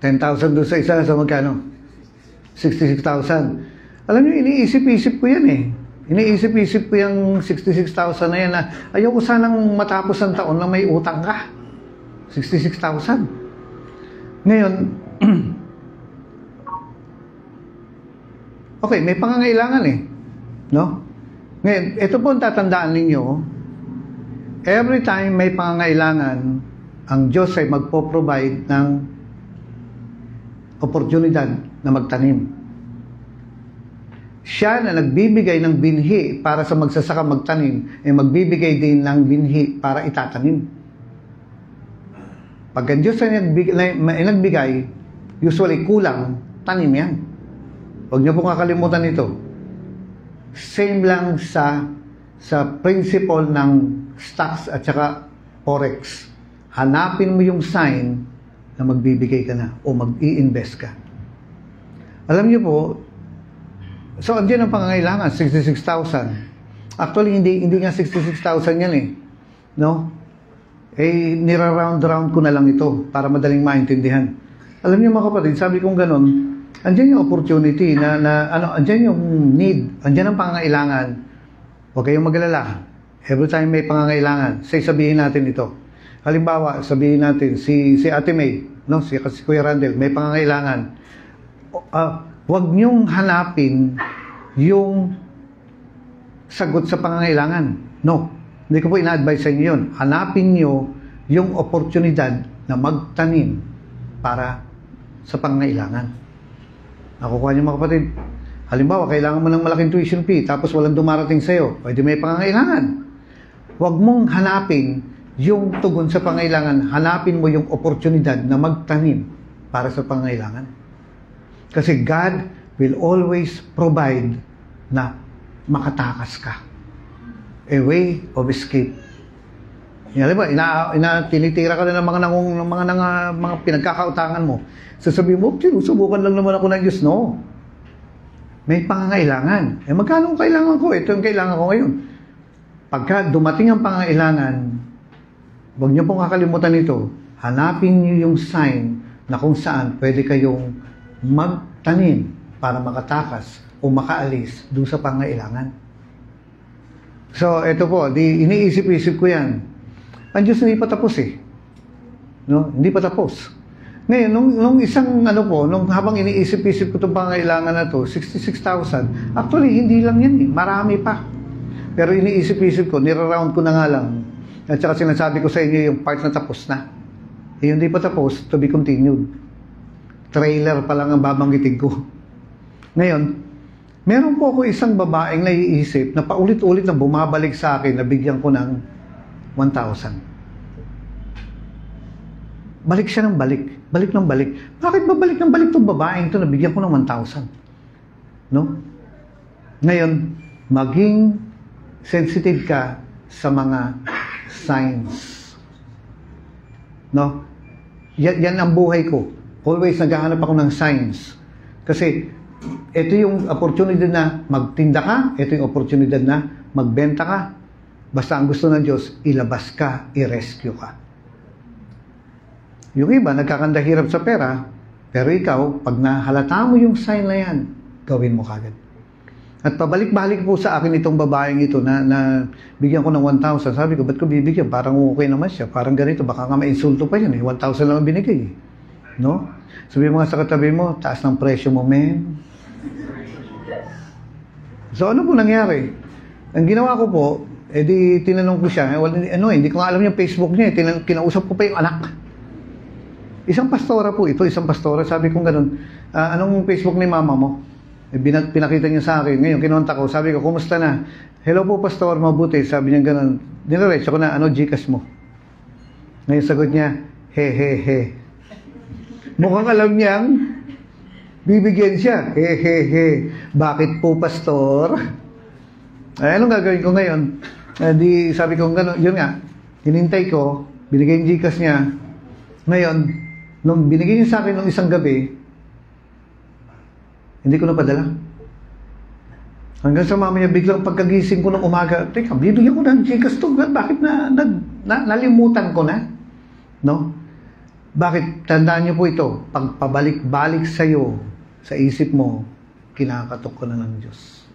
10,000 doon sa isa. So, magkano? 66,000. Alam niyo, iniisip-isip ko yan eh. Iniisip-isip ko yung 66,000 na yan na ayoko sanang matapos ang taon na may utang ka. 66,000. Ngayon, Okay, may pangangailangan eh. No? Ngayon, ito po ang tatandaan ninyo. Every time may pangangailangan, ang Diyos ay magpo-provide ng oportunidad na magtanim. Siya na nagbibigay ng binhi para sa magsasaka magtanim, ay magbibigay din ng binhi para itatanim. Pag ang Diyos ay nagbigay, usually kulang, tanim yan. Huwag niyo pong kakalimutan ito. Same lang sa principle ng stocks at saka forex. Hanapin mo yung sign na magbibigay ka na o mag-i-invest ka. Alam niyo po, so andiyan ang pangangailangan, 66,000. Actually, hindi nga 66,000 yan eh. No? Eh, nira-round-round ko na lang ito para madaling maintindihan. Alam niyo mga kapatid, sabi kong ganun, andiyan yung opportunity andiyan yung need, andiyan ang pangangailangan. Huwag kayong magalala. Every time may pangangailangan, sabihin natin ito. Halimbawa, sabihin natin, si Ate May, no? si Kuya Randel, may pangangailangan. Huwag niyong hanapin yung sagot sa pangangailangan. No. Hindi ko po ina-advise sa inyo yun. Hanapin niyo yung oportunidad na magtanim para sa pangangailangan. Nakukuha niyo mga kapatid. Halimbawa, kailangan mo ng malaking tuition fee tapos walang dumarating sa'yo. Pwede may pangangailangan. Huwag mong hanapin yung tugon sa pangangailangan. Hanapin mo yung oportunidad na magtanim para sa pangangailangan. Kasi God will always provide na makatakas ka. A way of escape. Yan, diba? Tinitira ka na ng mga pinagkakautangan mo. Sasabihin mo, sinusubukan lang naman ako ng Diyos. No. May pangangailangan. Eh, magkano ang kailangan ko? Ito yung kailangan ko ngayon. Pagka dumating ang pangangailangan, huwag niyo pong kakalimutan ito. Hanapin niyo yung sign na kung saan pwede kayong magtanim para makatakas o makaalis doon sa pangangailangan. So, ito po, iniisip-isip ko yan. Ang Diyos hindi pa tapos eh. No? Hindi pa tapos. Ngayon, nung habang iniisip-isip ko itong pangangailangan na to, 66,000, actually, hindi lang yan eh. Marami pa. Pero iniisip-isip ko, niraround ko na nga lang. At saka sinasabi ko sa inyo yung part na tapos na. Eh, hindi pa tapos, to be continued. Trailer pa lang ang babanggitin ko. Ngayon, meron po ako isang babaeng naiisip na paulit-ulit na bumabalik sa akin na bigyan ko ng 1,000. Balik siya ng balik. Balik ng balik. Bakit ba balik ng balik itong babaeng ito na bigyan ko ng 1,000? No? Ngayon, maging sensitive ka sa mga signs. No? Yan ang buhay ko. Always naghahanap ako ng signs. Kasi ito yung opportunity na magtinda ka, ito yung opportunity na magbenta ka. Basta ang gusto ng Diyos, ilabas ka, i-rescue ka. Yung iba, nagkakandahirap sa pera, pero ikaw, pag nahalata mo yung sign na yan, gawin mo kagad. At pabalik-balik po sa akin itong babaeng ito na bigyan ko ng 1,000. Sabi ko, ba't ko bibigyan? Parang okay naman siya. Parang ganito, baka nga ma-insulto pa yan eh. 1,000 lang ang binigay. No? Sabi mo nga sa katabi mo, taas ng presyo mo, men. So ano po nangyari? Ang ginawa ko po, edi tinanong ko siya, hindi ko nga alam yung Facebook niya, kinausap ko pa yung anak. Isang pastora po ito, isang pastora, sabi ko ganun, anong Facebook ni mama mo? Pinakita niya sa akin, ngayon kinontak ko, sabi ko, kumusta na? Hello po pastor, mabuti, sabi niya ganun, diniretso ko na, Gcash mo? Ngayon sagot niya, he. Mukhang alam niyang bibigyan siya. He. Bakit po, pastor? Ay, anong gagawin ko ngayon? Di sabi ko gano'n, yun nga, hinintay ko, binigay yung Gcash niya. Ngayon, nung binigay niya sa akin nung isang gabi, hindi ko napadala. Hanggang sa mamaya, biglang pagkagising ko ng umaga, teka, bibigyan ko ng Gcash to, bakit nalimutan ko na? No? Bakit? Tandaan niyo po ito, pag pabalik-balik sa'yo, sa isip mo, kinakatok ko na ng Diyos.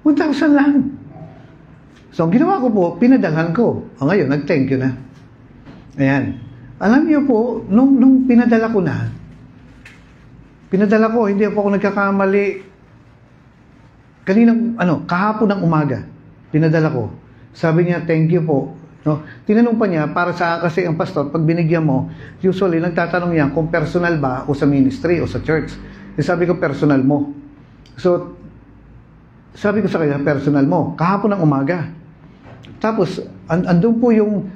1,000 lang. So, ang ginawa ko po, pinadalhan ko. O ngayon, nag-thank you na. Ayan. Alam niyo po, nung pinadala ko na, hindi po ako nagkakamali. Kahapon ng umaga, pinadala ko. Sabi niya, thank you po. No? Tinanong pa niya, para sa kasi ang pastor, pag binigyan mo, usually nagtatanong niya kung personal ba o sa ministry o sa church. Sabi ko, personal mo. So, sabi ko sa kanya, personal mo. Kahapon ng umaga. Tapos, andun po yung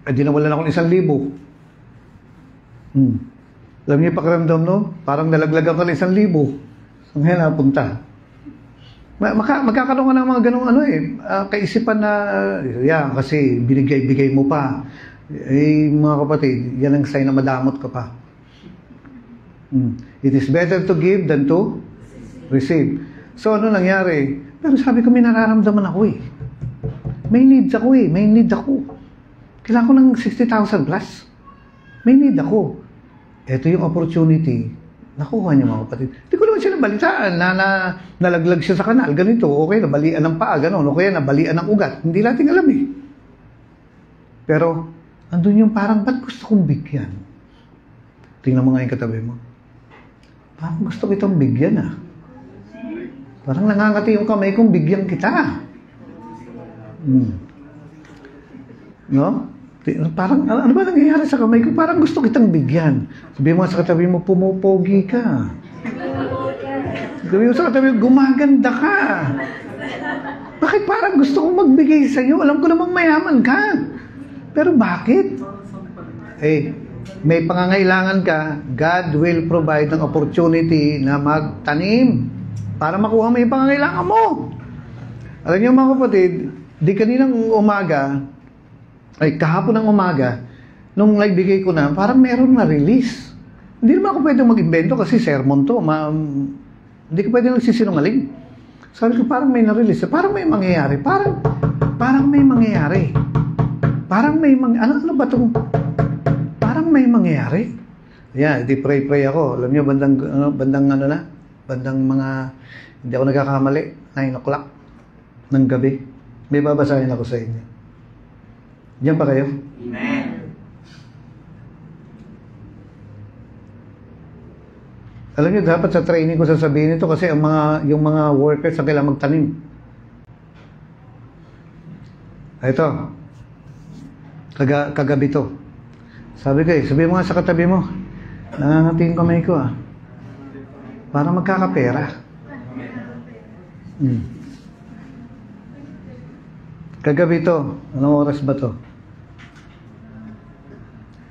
dinawalan ako ng 1,000. Alam niyo yung pakiramdam, no? Parang nalaglagan ka ng 1,000. Ngayon napunta. Magkakaroon ka ng mga ganong kaisipan na, kasi binigay-bigay mo pa. Mga kapatid, yan ang sign na madamot ka pa. It is better to give than to receive. So, ano nangyari? Pero sabi ko, may nararamdaman ako eh. May need ako. Kailangan ko ng 60,000 plus. May need ako. Ito yung opportunity. Nakuha niyo mga kapatid. Hindi ko naman sila balitaan na nalaglag siya sa kanal. Ganito, okay, nabalian ng paa, gano'n. Okay, nabalian ng ugat. Hindi natin alam eh. Pero, andun yung parang, ba't gusto kong bigyan? Tingnan mo nga yung katabi mo. Parang gusto kitang bigyan ah. Parang nangangati yung kamay kong bigyan kita. No? Parang, ano ba nangyayari sa kamay ko? Parang gusto kitang bigyan. Sabi mo sa katabi mo, pumupogi ka. Sabi mo sa katabi mo, gumaganda ka. Bakit parang gusto kong magbigay sa'yo? Alam ko namang mayaman ka. Pero bakit? May pangangailangan ka, God will provide ng opportunity na magtanim para makuha mo yung pangangailangan mo. Alam niyo mga kapatid, kaninang umaga, kahapon ng umaga, nung nagbigay ko na, parang meron na release. Hindi naman ako pwedeng mag-invento kasi sermon to. Hindi ko pwedeng nagsisinungaling. Sabi ko, parang may na-release. Parang may mangyayari. Parang may mangyayari. Ano ba itong? Parang may mangyayari. Di pray ako. Alam niyo, bandang mga, hindi ako nagkakamali, 9 o'clock ng gabi. May babasahin ako sa inyo. Diyan pa kayo? Amen. Alam niyo, dapat sa training ko sasabihin ito kasi yung mga workers ang kailangan magtanim. Ito. Kagabi to. Sabi mo nga sa katabi mo, nangangati yung kamay ko ah. Para magkakapera. Kagabi to. Anong oras ba to?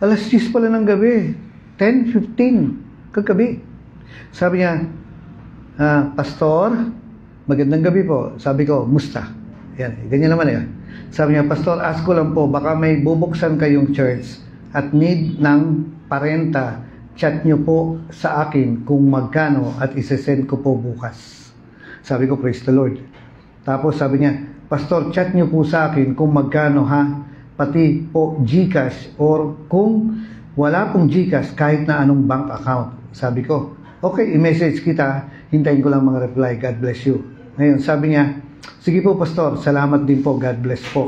10:00 pala ng gabi. 10:15. Kagabi. Sabi niya, Pastor, magandang gabi po. Sabi ko, musta? Yan, ganyan naman eh. Sabi niya, Pastor, ask ko lang po, baka may bubuksan kayong church at need ng parenta. Chat niyo po sa akin kung magkano at isesend ko po bukas. Sabi ko, praise the Lord. Tapos sabi niya, Pastor, chat niyo po sa akin kung magkano ha, pati po GCash or kung wala pong GCash kahit na anong bank account. Sabi ko, okay, i-message kita, hintayin ko lang mga reply, God bless you. Ngayon, sabi niya, sige po Pastor, salamat din po, God bless po.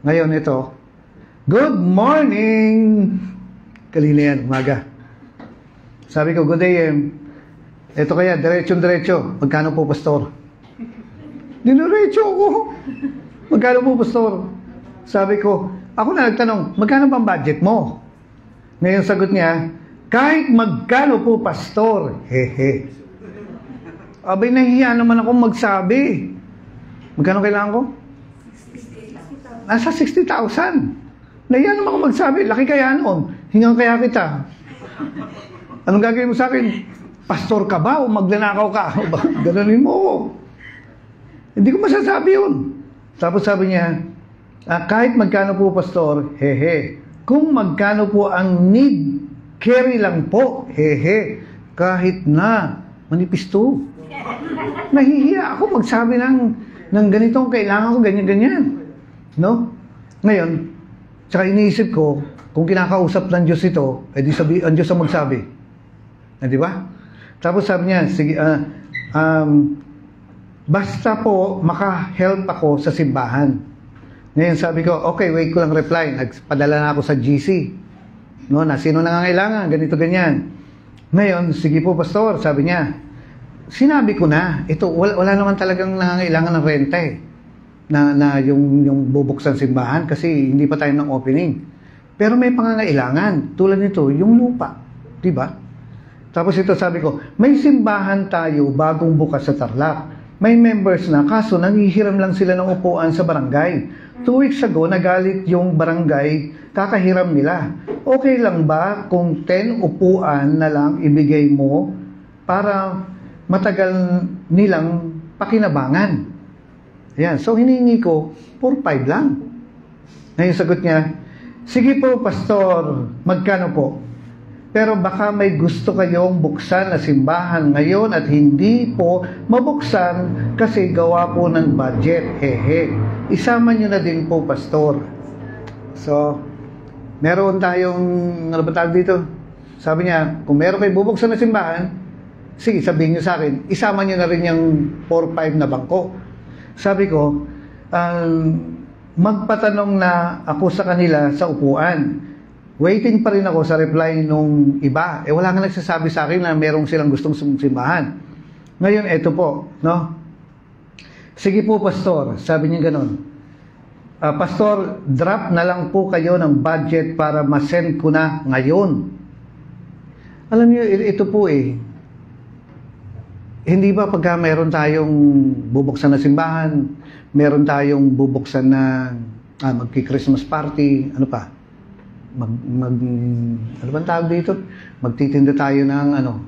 Ngayon ito, good morning! Kanina yan, umaga. Sabi ko, good day, ito kaya, diretso. Magkano po, Pastor? Diretso ako. Magkano po, Pastor? Sabi ko, ako na nagtanong, magkano bang budget mo? Ngayon sagot niya, kahit magkano po, Pastor. Hehe. Abay, nahihiya naman akong magsabi. Magkano kailangan ko? Nasa 60,000. Nahihiya naman akong magsabi. Laki kaya noon. Hingang kaya kita. Anong gagawin mo sa akin? Pastor ka ba o magnanakaw ka? Ganonin mo ako. Hindi ko masasabi yun. Tapos sabi niya, kahit magkano po, Pastor, hehe. Kung magkano po ang need, carry lang po, hehe. Kahit na, manipis to. Nahihiya ako magsabi ng ganitong kailangan ko, ganyan-ganyan. No? Ngayon, tsaka iniisip ko, kung kinakausap ng Diyos ito, edi ang Diyos ang magsabi. Di ba? Tapos sabi niya, sige, basta po maka-help ako sa simbahan. Ngayon sabi ko, okay, wait ko lang reply. Nagpadala na ako sa GC. No, na sino nangangailangan, ganito, ganyan. Ngayon, sige po, pastor, sabi niya, sinabi ko na, ito, wala naman talagang nangangailangan ng renta eh. Na yung bubuksan simbahan kasi hindi pa tayo ng opening. Pero may pangangailangan. Tulad nito, yung lupa. Diba? Tapos ito sabi ko, may simbahan tayo bagong bukas sa Tarlac. May members na, kaso nangihiram lang sila ng upuan sa barangay. 2 weeks ago, nagalit yung barangay, kakahiram nila. Okay lang ba kung 10 upuan na lang ibigay mo para matagal nilang pakinabangan? Ayan, so hinihingi ko, 4-5 lang. Ngayon sagot niya, sige po, pastor, magkano po? Pero baka may gusto kayong buksan na simbahan ngayon at hindi po mabuksan kasi gawa po ng budget. Hehe. Isama nyo na din po, pastor. So, meron tayong, ano ba tawag dito? Sabi niya, kung meron kayo bubuksan na simbahan, sige, sabihin nyo sa akin, isama nyo na rin yung 4-5 na bangko. Sabi ko, magpatanong na ako sa kanila sa upuan. Waiting pa rin ako sa reply nung iba. Wala nga nagsasabi sa akin na merong silang gustong simbahan. Ngayon, eto po, no? Sige po, pastor. Sabi niya ganun. Pastor, drop na lang po kayo ng budget para masend ko na ngayon. Alam niyo, ito po hindi ba pagka meron tayong bubuksan na simbahan, meron tayong bubuksan na magki-Christmas party, ano pa? Ano bang tawag dito? Magtitinda tayo ng ano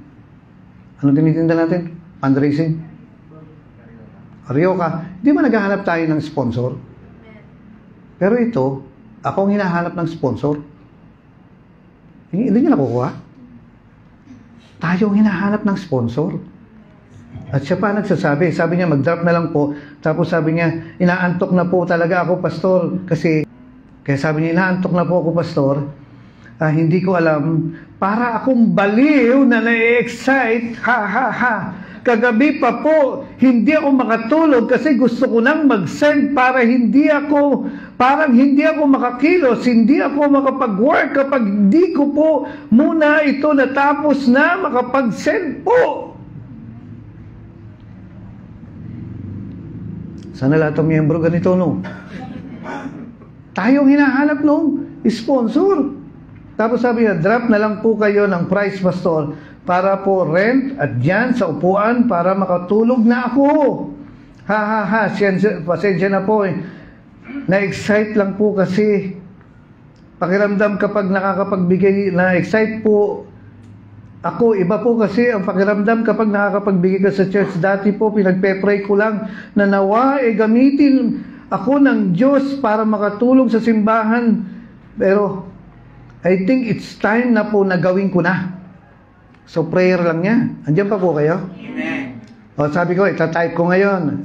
tinitinda natin? Fundraising? Arioka. Di ba naghahanap tayo ng sponsor? Pero ito, ako ang hinahanap ng sponsor. Hindi niya nakukuha. Tayo ang hinahanap ng sponsor. At siya pa nagsasabi, sabi niya mag-drop na lang po. Tapos sabi niya, inaantok na po talaga ako, pastor, kasi kaya sabi niya, inaantok na po ako, pastor. Hindi ko alam. Para akong baliw na na-excite. Ha, ha, ha. Kagabi pa po, hindi ako makatulog kasi gusto ko nang mag-send para parang hindi ako makakilos, hindi ako makapag-work kapag hindi ko po muna ito natapos na makapag-send po. Sana lahat ng miyembro ganito, no? Tayong hinahanap nung sponsor. Tapos sabi niya, drop na lang po kayo ng price, pastor, para po rent at dyan sa upuan para makatulog na ako. Ha, ha, ha. Pasensya na po. Na-excite lang po kasi pakiramdam kapag nakakapagbigay, na-excite po ako. Iba po kasi ang pakiramdam kapag nakakapagbigay ka sa church. Dati po, pinagpe-pray ko lang na nawa, gamitin ako ng Diyos para makatulong sa simbahan. Pero, I think it's time na po na gawin ko na. So, prayer lang niya. Andiyan pa po kayo? Amen. O, sabi ko, itatype ko ngayon.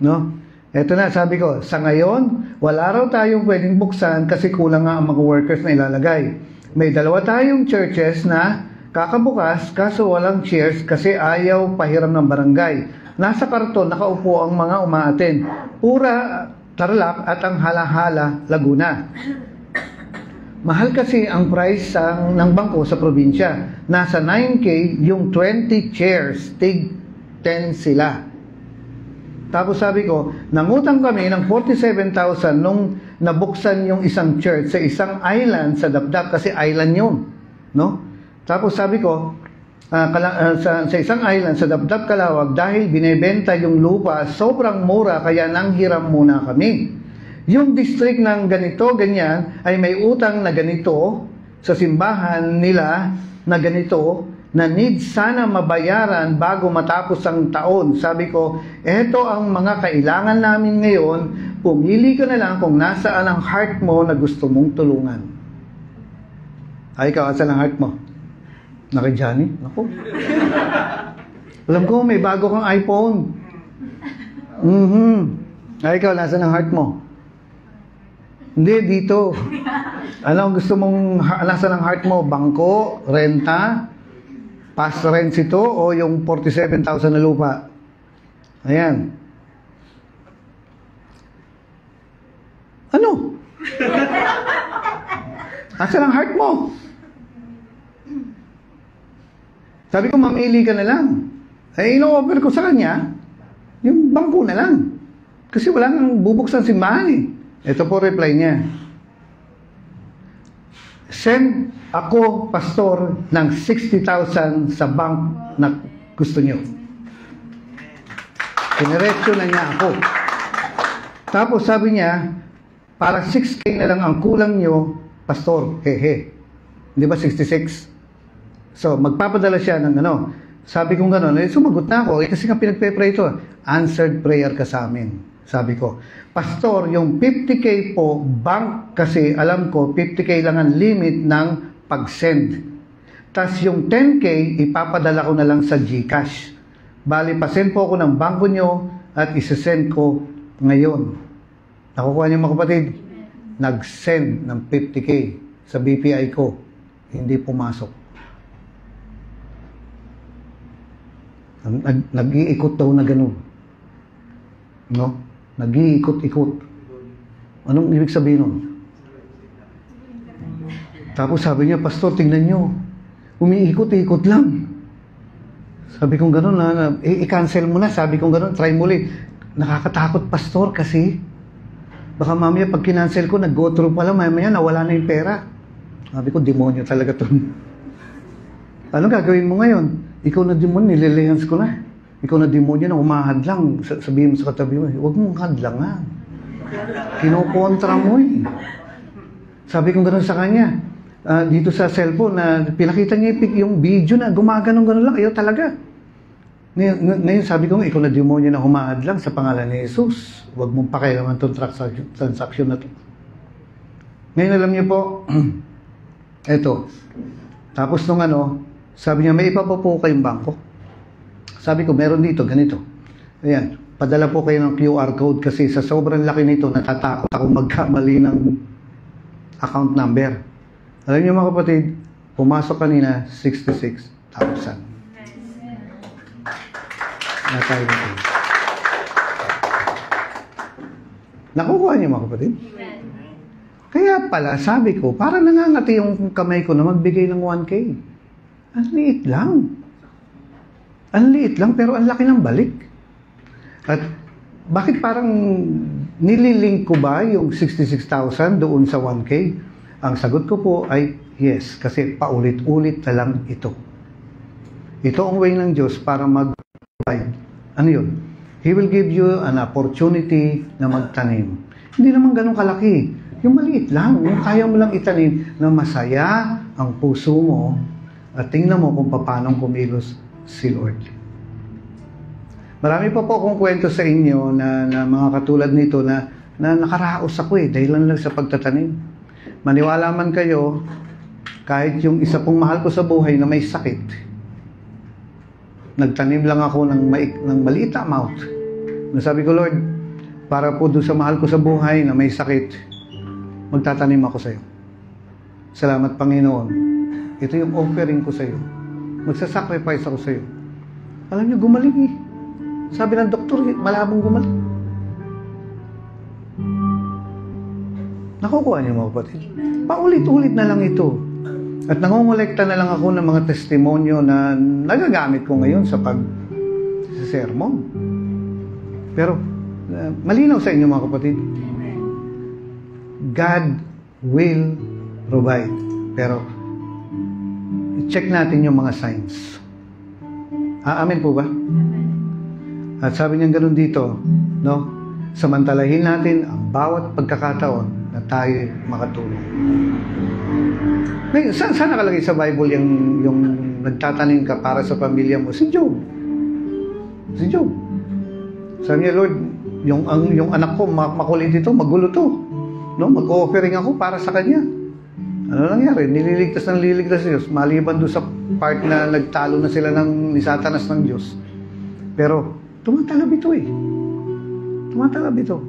No? Eto na, sabi ko, sa ngayon, wala raw tayong pwedeng buksan kasi kulang nga ang mga workers na ilalagay. May 2 tayong churches na kakabukas, kaso walang chairs kasi ayaw pahiram ng barangay. Nasa karton, nakaupo ang mga umaaten. Pura Tarlac at ang Hala-Hala, Laguna. Mahal kasi ang price ng bangko sa probinsya. Nasa 9K yung 20 chairs, tig 10 sila. Tapos sabi ko, nangutang kami ng 47,000 nung nabuksan yung isang church sa isang island sa Dapdap kasi island yun. No? Tapos sabi ko, sa isang island sa Dapdap, Calawag, dahil binebenta yung lupa, sobrang mura, kaya nanghiram muna kami. Yung district ng ganito, ganyan, ay may utang na ganito sa simbahan nila na ganito, na need sana mabayaran bago matapos ang taon. Sabi ko, eto ang mga kailangan namin ngayon, pumili ka na lang kung nasaan ang heart mo na gusto mong tulungan. Ay, ikaw, asan ang heart mo? Naki Johnny? Ako. Alam ko, may bago kang iPhone. Ay, ikaw, nasaan ang heart mo? Hindi, dito. Ano gusto mong, nasaan ang heart mo? Bangko? Renta? Past rents ito? O yung 47,000 na lupa? Ayan. Ano? Asan ang heart mo? Sabi ko, mamili ka na lang. Eh, ino-offer ko sa kanya, yung bangko na lang. Kasi wala nang bubuksan simbahan eh. Ito po reply niya. Send ako, pastor, ng 60,000 sa bank na gusto niyo. Piniretso na niya ako. Tapos sabi niya, para 6K na lang ang kulang niyo, pastor, hehe. Di ba 66? So, magpapadala siya ng ano. Sabi kong gano'n, sumagot na ako. Kasi nga pinagpe-pray ito. Answered prayer ka sa amin. Sabi ko, pastor, yung 50K po, bank kasi alam ko, 50K lang ang limit ng pag-send. Tapos yung 10K, ipapadala ko na lang sa GCash. Bali, pasend po ako ng bangko nyo at isasend ko ngayon. Nakukuha niyo mga kapatid? Nag-send ng 50K sa BPI ko. Hindi pumasok. Nag-iikot daw na gano'n. No? Nag-iikot-ikot. Anong ibig sabihin nun? Tapos sabi niya, pastor, tingnan niyo. Umiikot-ikot lang. Sabi kong gano'n na, i-cancel mo na. Sabi kong gano'n, try muli. Nakakatakot, pastor, kasi baka mamaya pag kinancel ko, nag-go through pala, mamaya nawala na yung pera. Sabi ko, demonyo talaga to. Ano gagawin mo ngayon? Ikaw na demonyo, nililihans ko na. Ikaw na demonyo na humahadlang. Sabihin mo sa katabi mo, huwag mong hadlangan. Kinokontra mo eh. Sabi kong gano'n sa kanya, dito sa cellphone, na pinakita niya yung video na gumaganong gano'n lang, ayaw talaga. Ngayon sabi ko, ikaw na demonyo na humahadlang sa pangalan ni Jesus. Huwag mong pakailaman itong transaction na to. Ngayon alam niyo po, eto. Tapos nung ano, sabi niya, may iba pa po kayong bangko. Sabi ko, meron dito, ganito. Ayan, padala po kayo ng QR code kasi sa sobrang laki nito, natatakot ako magkamali ng account number. Alam niyo mga kapatid, pumasok kanina, 66,000. Natay na po. Nakukuha niyo mga kapatid? Kaya pala, sabi ko, parang nangangati yung kamay ko na magbigay ng 1K. Ang liit lang. Ang liit lang, pero ang laki ng balik. At bakit parang nililink ko ba yung 66,000 doon sa 1K? Ang sagot ko po ay yes, kasi paulit-ulit na lang ito. Ito ang way ng Diyos para mag-provide. Ano yun? He will give you an opportunity na magtanim. Hindi naman ganun kalaki. Yung maliit lang, yung kaya mo lang itanim na masaya ang puso mo at tingnan mo kung paano kumilos si Lord. Marami pa po akong kwento sa inyo na mga katulad nito na nakaraos ako dahil lang sa pagtatanim. Maniwala man kayo, kahit yung isa pong mahal ko sa buhay na may sakit, nagtanim lang ako ng maliit na amount. Nasabi ko, Lord, para po doon sa mahal ko sa buhay na may sakit, magtatanim ako sa iyo. Salamat, Panginoon. Ito yung offering ko sa iyo. Magsasacrifice ako sa iyo. Alam niyo, gumaling eh. Sabi ng doktor, malabong gumaling. Nakukuha niyo mga kapatid. Paulit-ulit na lang ito. At nangongolekta na lang ako ng mga testimonyo na nagagamit ko ngayon sa sermon. Pero, malinaw sa inyo mga kapatid. God will provide. Pero, check natin yung mga signs. Amen po ba? At sabi niya ganoon dito, no? Samantalahin natin ang bawat pagkakataon na tayo makatulong. Ngayon, saan nakalagay sa Bible yung nagtatanim ka para sa pamilya mo? Si Job. Si Job. Sabi niya, Lord, yung anak ko, makulit ito, magulo to. No? Mag-offering ako para sa kanya. Ano nangyari? Nililigtas si Diyos. Maliban doon sa part na nagtalo na sila ni Satanas ng Diyos. Pero, tumatalab ito eh. Tumatalab ito.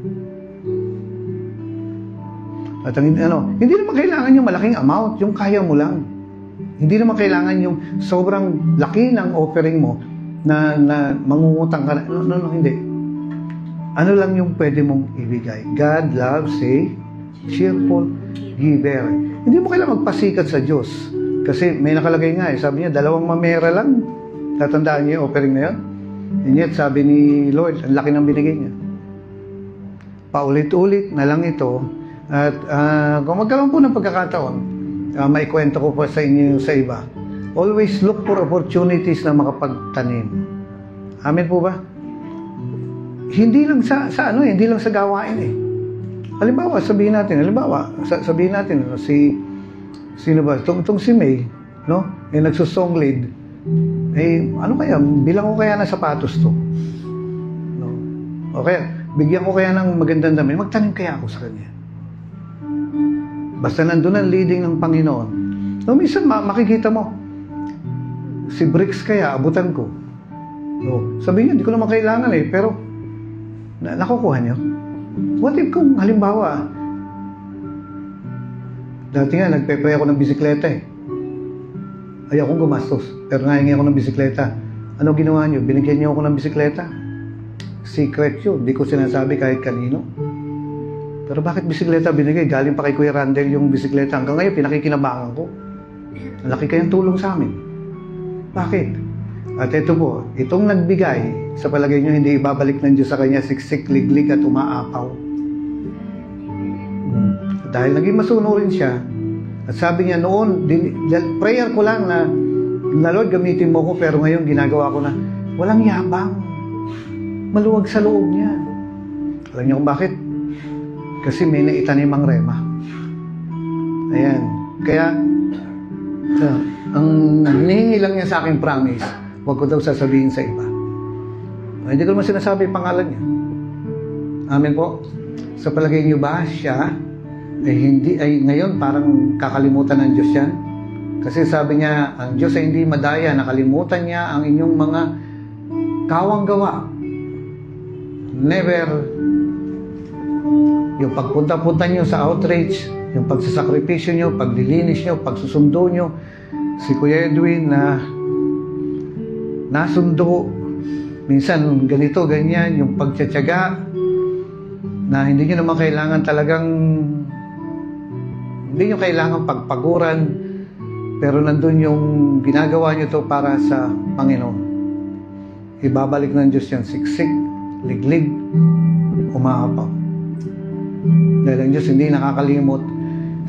At hindi naman kailangan yung malaking amount, yung kaya mo lang. Hindi naman kailangan yung sobrang laki ng offering mo na mangungutang ka na. No, hindi. Ano lang yung pwede mong ibigay? God loves a cheerful giver. Hindi mo kailangan magpasikat sa Diyos. Kasi may nakalagay nga sabi niya, 2 mamera lang. Tatandaan niyo yung offering na yun? And yet, sabi ni Lord, ang laki ng binigay niya. Paulit-ulit na lang ito. At kung magkaroon po ng pagkakataon, maikwento ko po sa inyo sa iba. Always look for opportunities na makapagtanim. Amen po ba? Hindi lang hindi lang sa gawain eh. Halimbawa, sabihin natin, sino ba? Tong si May, no? Nagsusong lead. Ano kaya? Bilang ko kaya ng sapatos to. No? Okay, bigyan ko kaya ng magandang damit. Magtanim kaya ako sa kanya. Basta nandun ang leading ng Panginoon. No, minsan makikita mo, si Bricks kaya, abutan ko. No, sabihin niyo, hindi ko naman kailangan pero nakukuha niyo. What if kung halimbawa, dati nga, nagpe-pray ako ng bisikleta Ayaw kong gumastos, pero nahingi ako ng bisikleta. Ano ginawa niyo? Binigyan niyo ako ng bisikleta? Secret yun, di ko sinasabi kahit kanino. Pero bakit bisikleta binigay? Galing pa kay Kuya Randel yung bisikleta. Hanggang ngayon, pinakikinabangan ko. Malaki kayang tulong sa amin. Bakit? At ito po, itong nagbigay, sa palagay niyo, hindi ibabalik ng Diyos sa kanya, siksik, liglig at umaapaw. Dahil naging masunurin siya, at sabi niya noon, prayer ko lang na Lord, gamitin mo ko, pero ngayon ginagawa ko na, walang yabang. Maluwag sa loob niya. Alam niyo kung bakit? Kasi may naitanim ang rema. Ayan. Kaya, ang hinihingi lang niya sa akin promise, huwag ko daw sasabihin sa iba. Hindi ko naman sinasabi yung pangalan niya. Amen po. Sa palagay niyo ba siya ngayon parang kakalimutan ng Diyos yan? Kasi sabi niya, ang Diyos ay hindi madaya, nakalimutan niya ang inyong mga kawang gawa. Never. Yung pagpunta-punta niyo sa outreach, yung pagsasakripisyo niyo, paglilinis niyo, pagsusundo niyo, si Kuya Edwin na nasundo, minsan ganito, ganyan, yung pagtsatsaga, na hindi nyo naman kailangan talagang, hindi nyo kailangan pagpaguran, pero nandun yung ginagawa nyo to para sa Panginoon. Ibabalik ng Diyos yan, siksik, liglig, umaapaw. Dahil ang Diyos hindi nakakalimot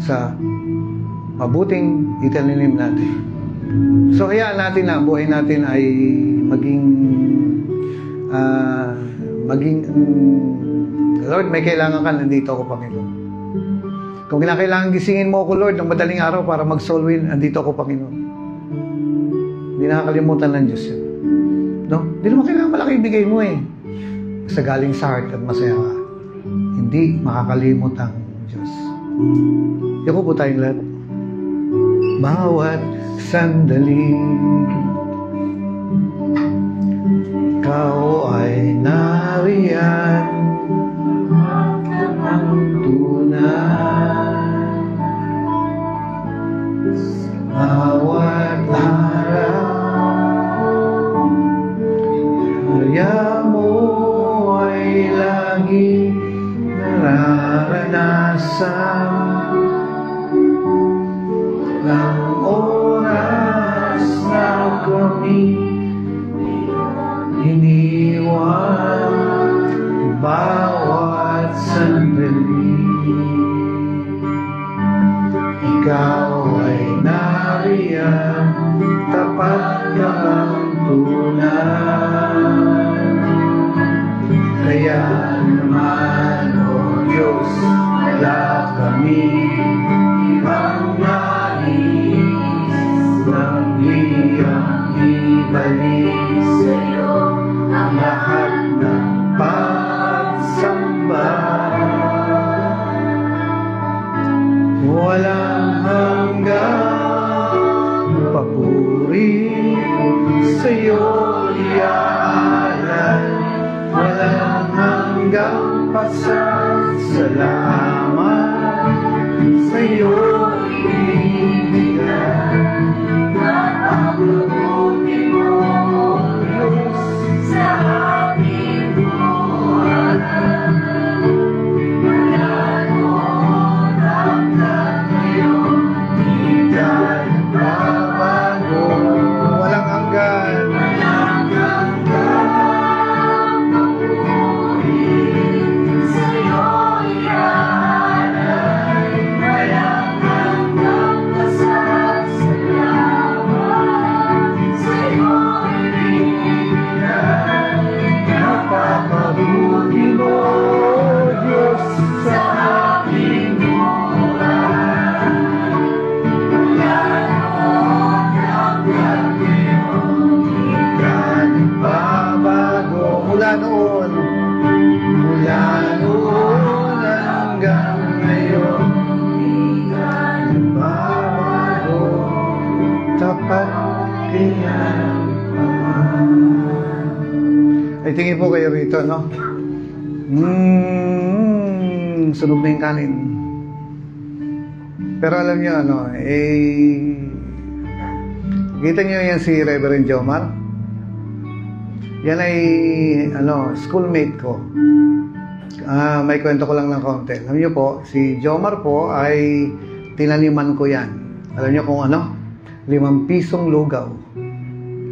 sa mabuting italinim natin. So kaya natin na buhay natin ay maging Lord, may kailangan ka, nandito ako, Panginoon. Kung kinakailangan gisingin mo ako, Lord, ng madaling araw para mag-soul win, nandito ako, Panginoon. Hindi nakakalimutan ng Diyos yun. No? Hindi naman kailangan malaki ibigay mo Sa galing sa heart at masaya ka. Hindi makakalimot ang Diyos. Yoko po tayong lahat. Bawat sandali Ikaw ay nariyan ang tunay bawat araw kaya mo ay lagi nararanasan ng oras na kami iniwan bawat sandali. Ikaw ay nariyan, tapat kang tunay. Kaya naman, O Diyos, wala kami ibang nais nang iyang ibalik sa'yo ang lahat ng pagsamba. Walang hanggang papuri sa'yo iaalay. Walang hanggang pasasalamat sa'yo ibigay. Napakabuti mo, Diyos, sa aking buhay. Mula noon Ay, tingin po kayo rito, no? Sunog na yung kanin. Pero alam nyo, kita nyo yan si Reverend Jomar? Yan ay, schoolmate ko. May kwento ko lang ng konti. Alam nyo po, si Jomar po ay tinaniman ko yan. Alam nyo kung 5 pisong lugaw.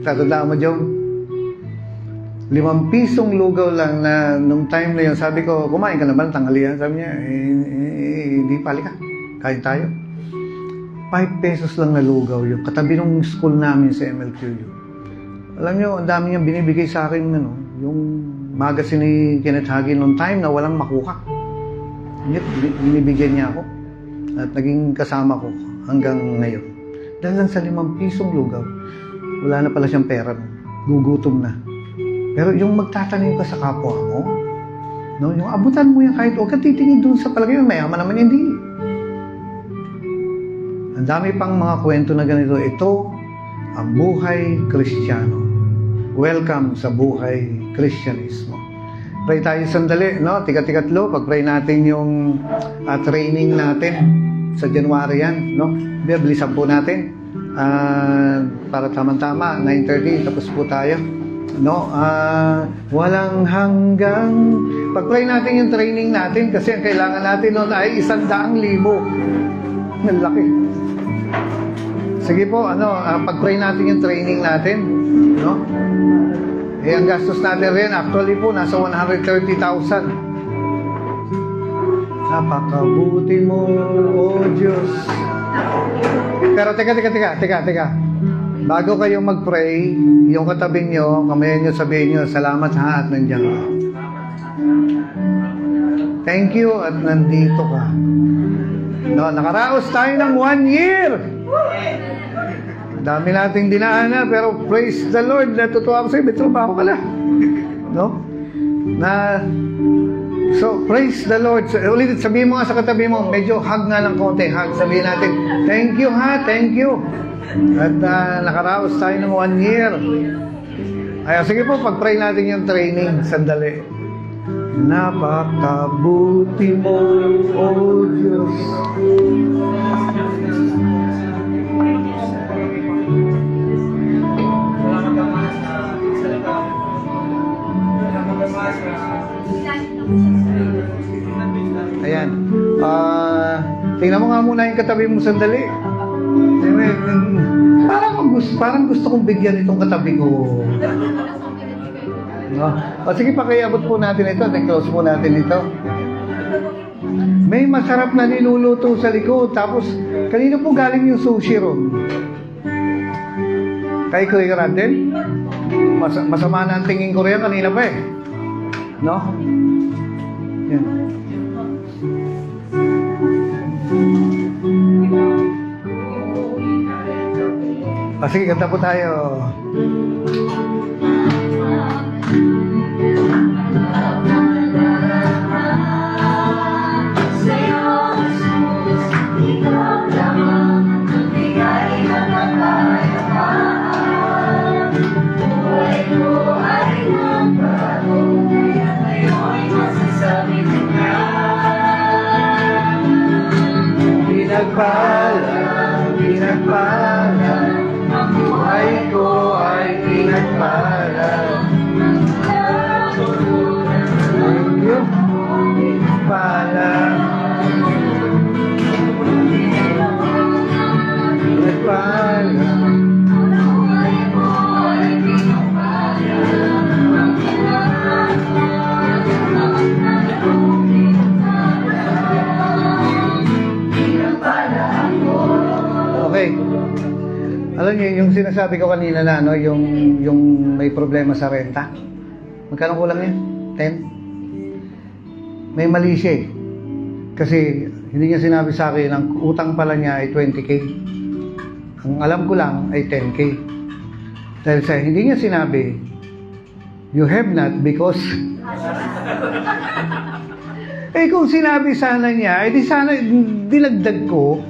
Tatandaan mo, Jom? 5 pisong lugaw lang na nung time na yun, sabi ko, kumain ka naman, tanghalian. Sabi niya, hindi pali ka. Kain tayo. 5 pesos lang na lugaw yun. Katabi nung school namin sa MLQU. Alam niyo, ang dami niyang binibigay sa akin, yung magazine ni Kenneth Hagin nung time na walang makuha. Binibigyan niya ako. At naging kasama ko hanggang ngayon. Dahil lang sa 5 pisong lugaw, wala na pala siyang pera. Gugutom na. Pero yung magtatanim ka sa kapwa mo, yung abutan mo yan kahit huwag ka titingin doon sa palagay, mayaman naman hindi. Ang dami pang mga kwento na ganito. Ito, ang buhay Kristiyano. Welcome sa buhay Kristyanismo. Pray tayo sandali, Tikat-tikatlo, pag-pray natin yung training natin sa January yan, Bilisan po natin. Para tama-tama, 9:30, tapos po tayo. Walang hanggang pag-pray natin yung training natin kasi ang kailangan natin noon ay 100,000. Ang laki. Sige po, pag-pray natin yung training natin, ang gastos natin rin actually po nasa 130,000. Napakabuti mo, oh Diyos. Pero teka. Bago kayo mag-pray, yung katabi nyo, kamayan nyo, sabihin nyo, salamat ha at nandiyan ka. Thank you at nandito ka. Nakaraos tayo ng 1 year. Dami nating dinaanan, pero praise the Lord, natutuwa ko sa'yo, may trabaho ka na. So, praise the Lord. Ulit, sabihin mo nga sa katabi mo, medyo hug nga ng konti. Hug, sabihin natin, thank you ha, thank you. At nakaraos tayo ng 1 year. Ay, sige po, pag-pray natin yung training. Sandali. Napakabuti mo, oh Diyos. Ayan. Tingnan mo nga muna yung katabi mo sandali. Parang gusto kong bigyan itong katabi ko. Sige, pakiabot po natin ito. Close po natin ito. May masarap na niluluto sa likod. Tapos, kanino po galing yung sushi ron? Kay Kuya Randel? Masama na ang tingin ko rin kanina pa eh. Yan. Sige, kanta po tayo. Pinagpala, ang buhay ko ay pinagpala. Thank you. Pinagpala. Pinagpala. Okay. Alam niyo, yung sinasabi ko kanina na, yung may problema sa renta. Magkano kulang niya? 10? May mali siya eh. Kasi hindi niya sinabi sa akin, ang utang pala niya ay 20K. Ang alam ko lang ay 10K. Dahil sa hindi niya sinabi, you have not because... kung sinabi sana niya, di sana dinagdag ko.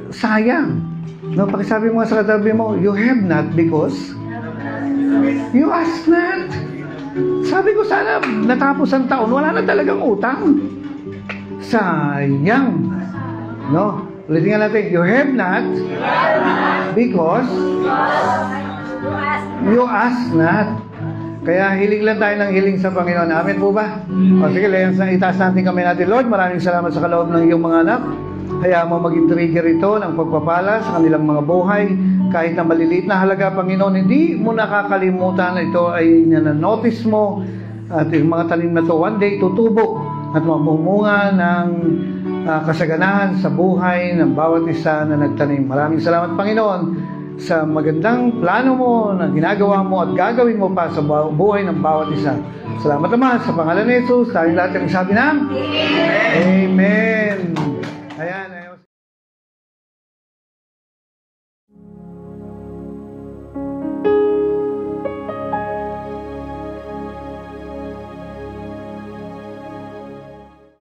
Sayang. No, pakisabi mo nga sa katabi mo, you have not because you ask not. Sabi ko sana natapos ang taon, wala na talagang utang. Sayang. No? Ulitin nga natin, you have not because you ask not. Kaya hiling lang tayo ng hiling sa Panginoon. Amen po ba? O sige, itaas natin kami natin. Lord, maraming salamat sa kaloob ng iyong mga anak. Hayaan mo maging trigger ito ng pagpapala sa kanilang mga buhay. Kahit na maliliit na halaga, Panginoon, hindi mo nakakalimutan na ito ay nananotice mo. At yung mga tanim na ito, one day, tutubo at mamumunga ng kasaganahan sa buhay ng bawat isa na nagtanim. Maraming salamat, Panginoon, sa magandang plano mo na ginagawa mo at gagawin mo pa sa buhay ng bawat isa. Salamat naman sa pangalan ni Jesus. Tayong lahat ang sabi ng Amen. Ayan.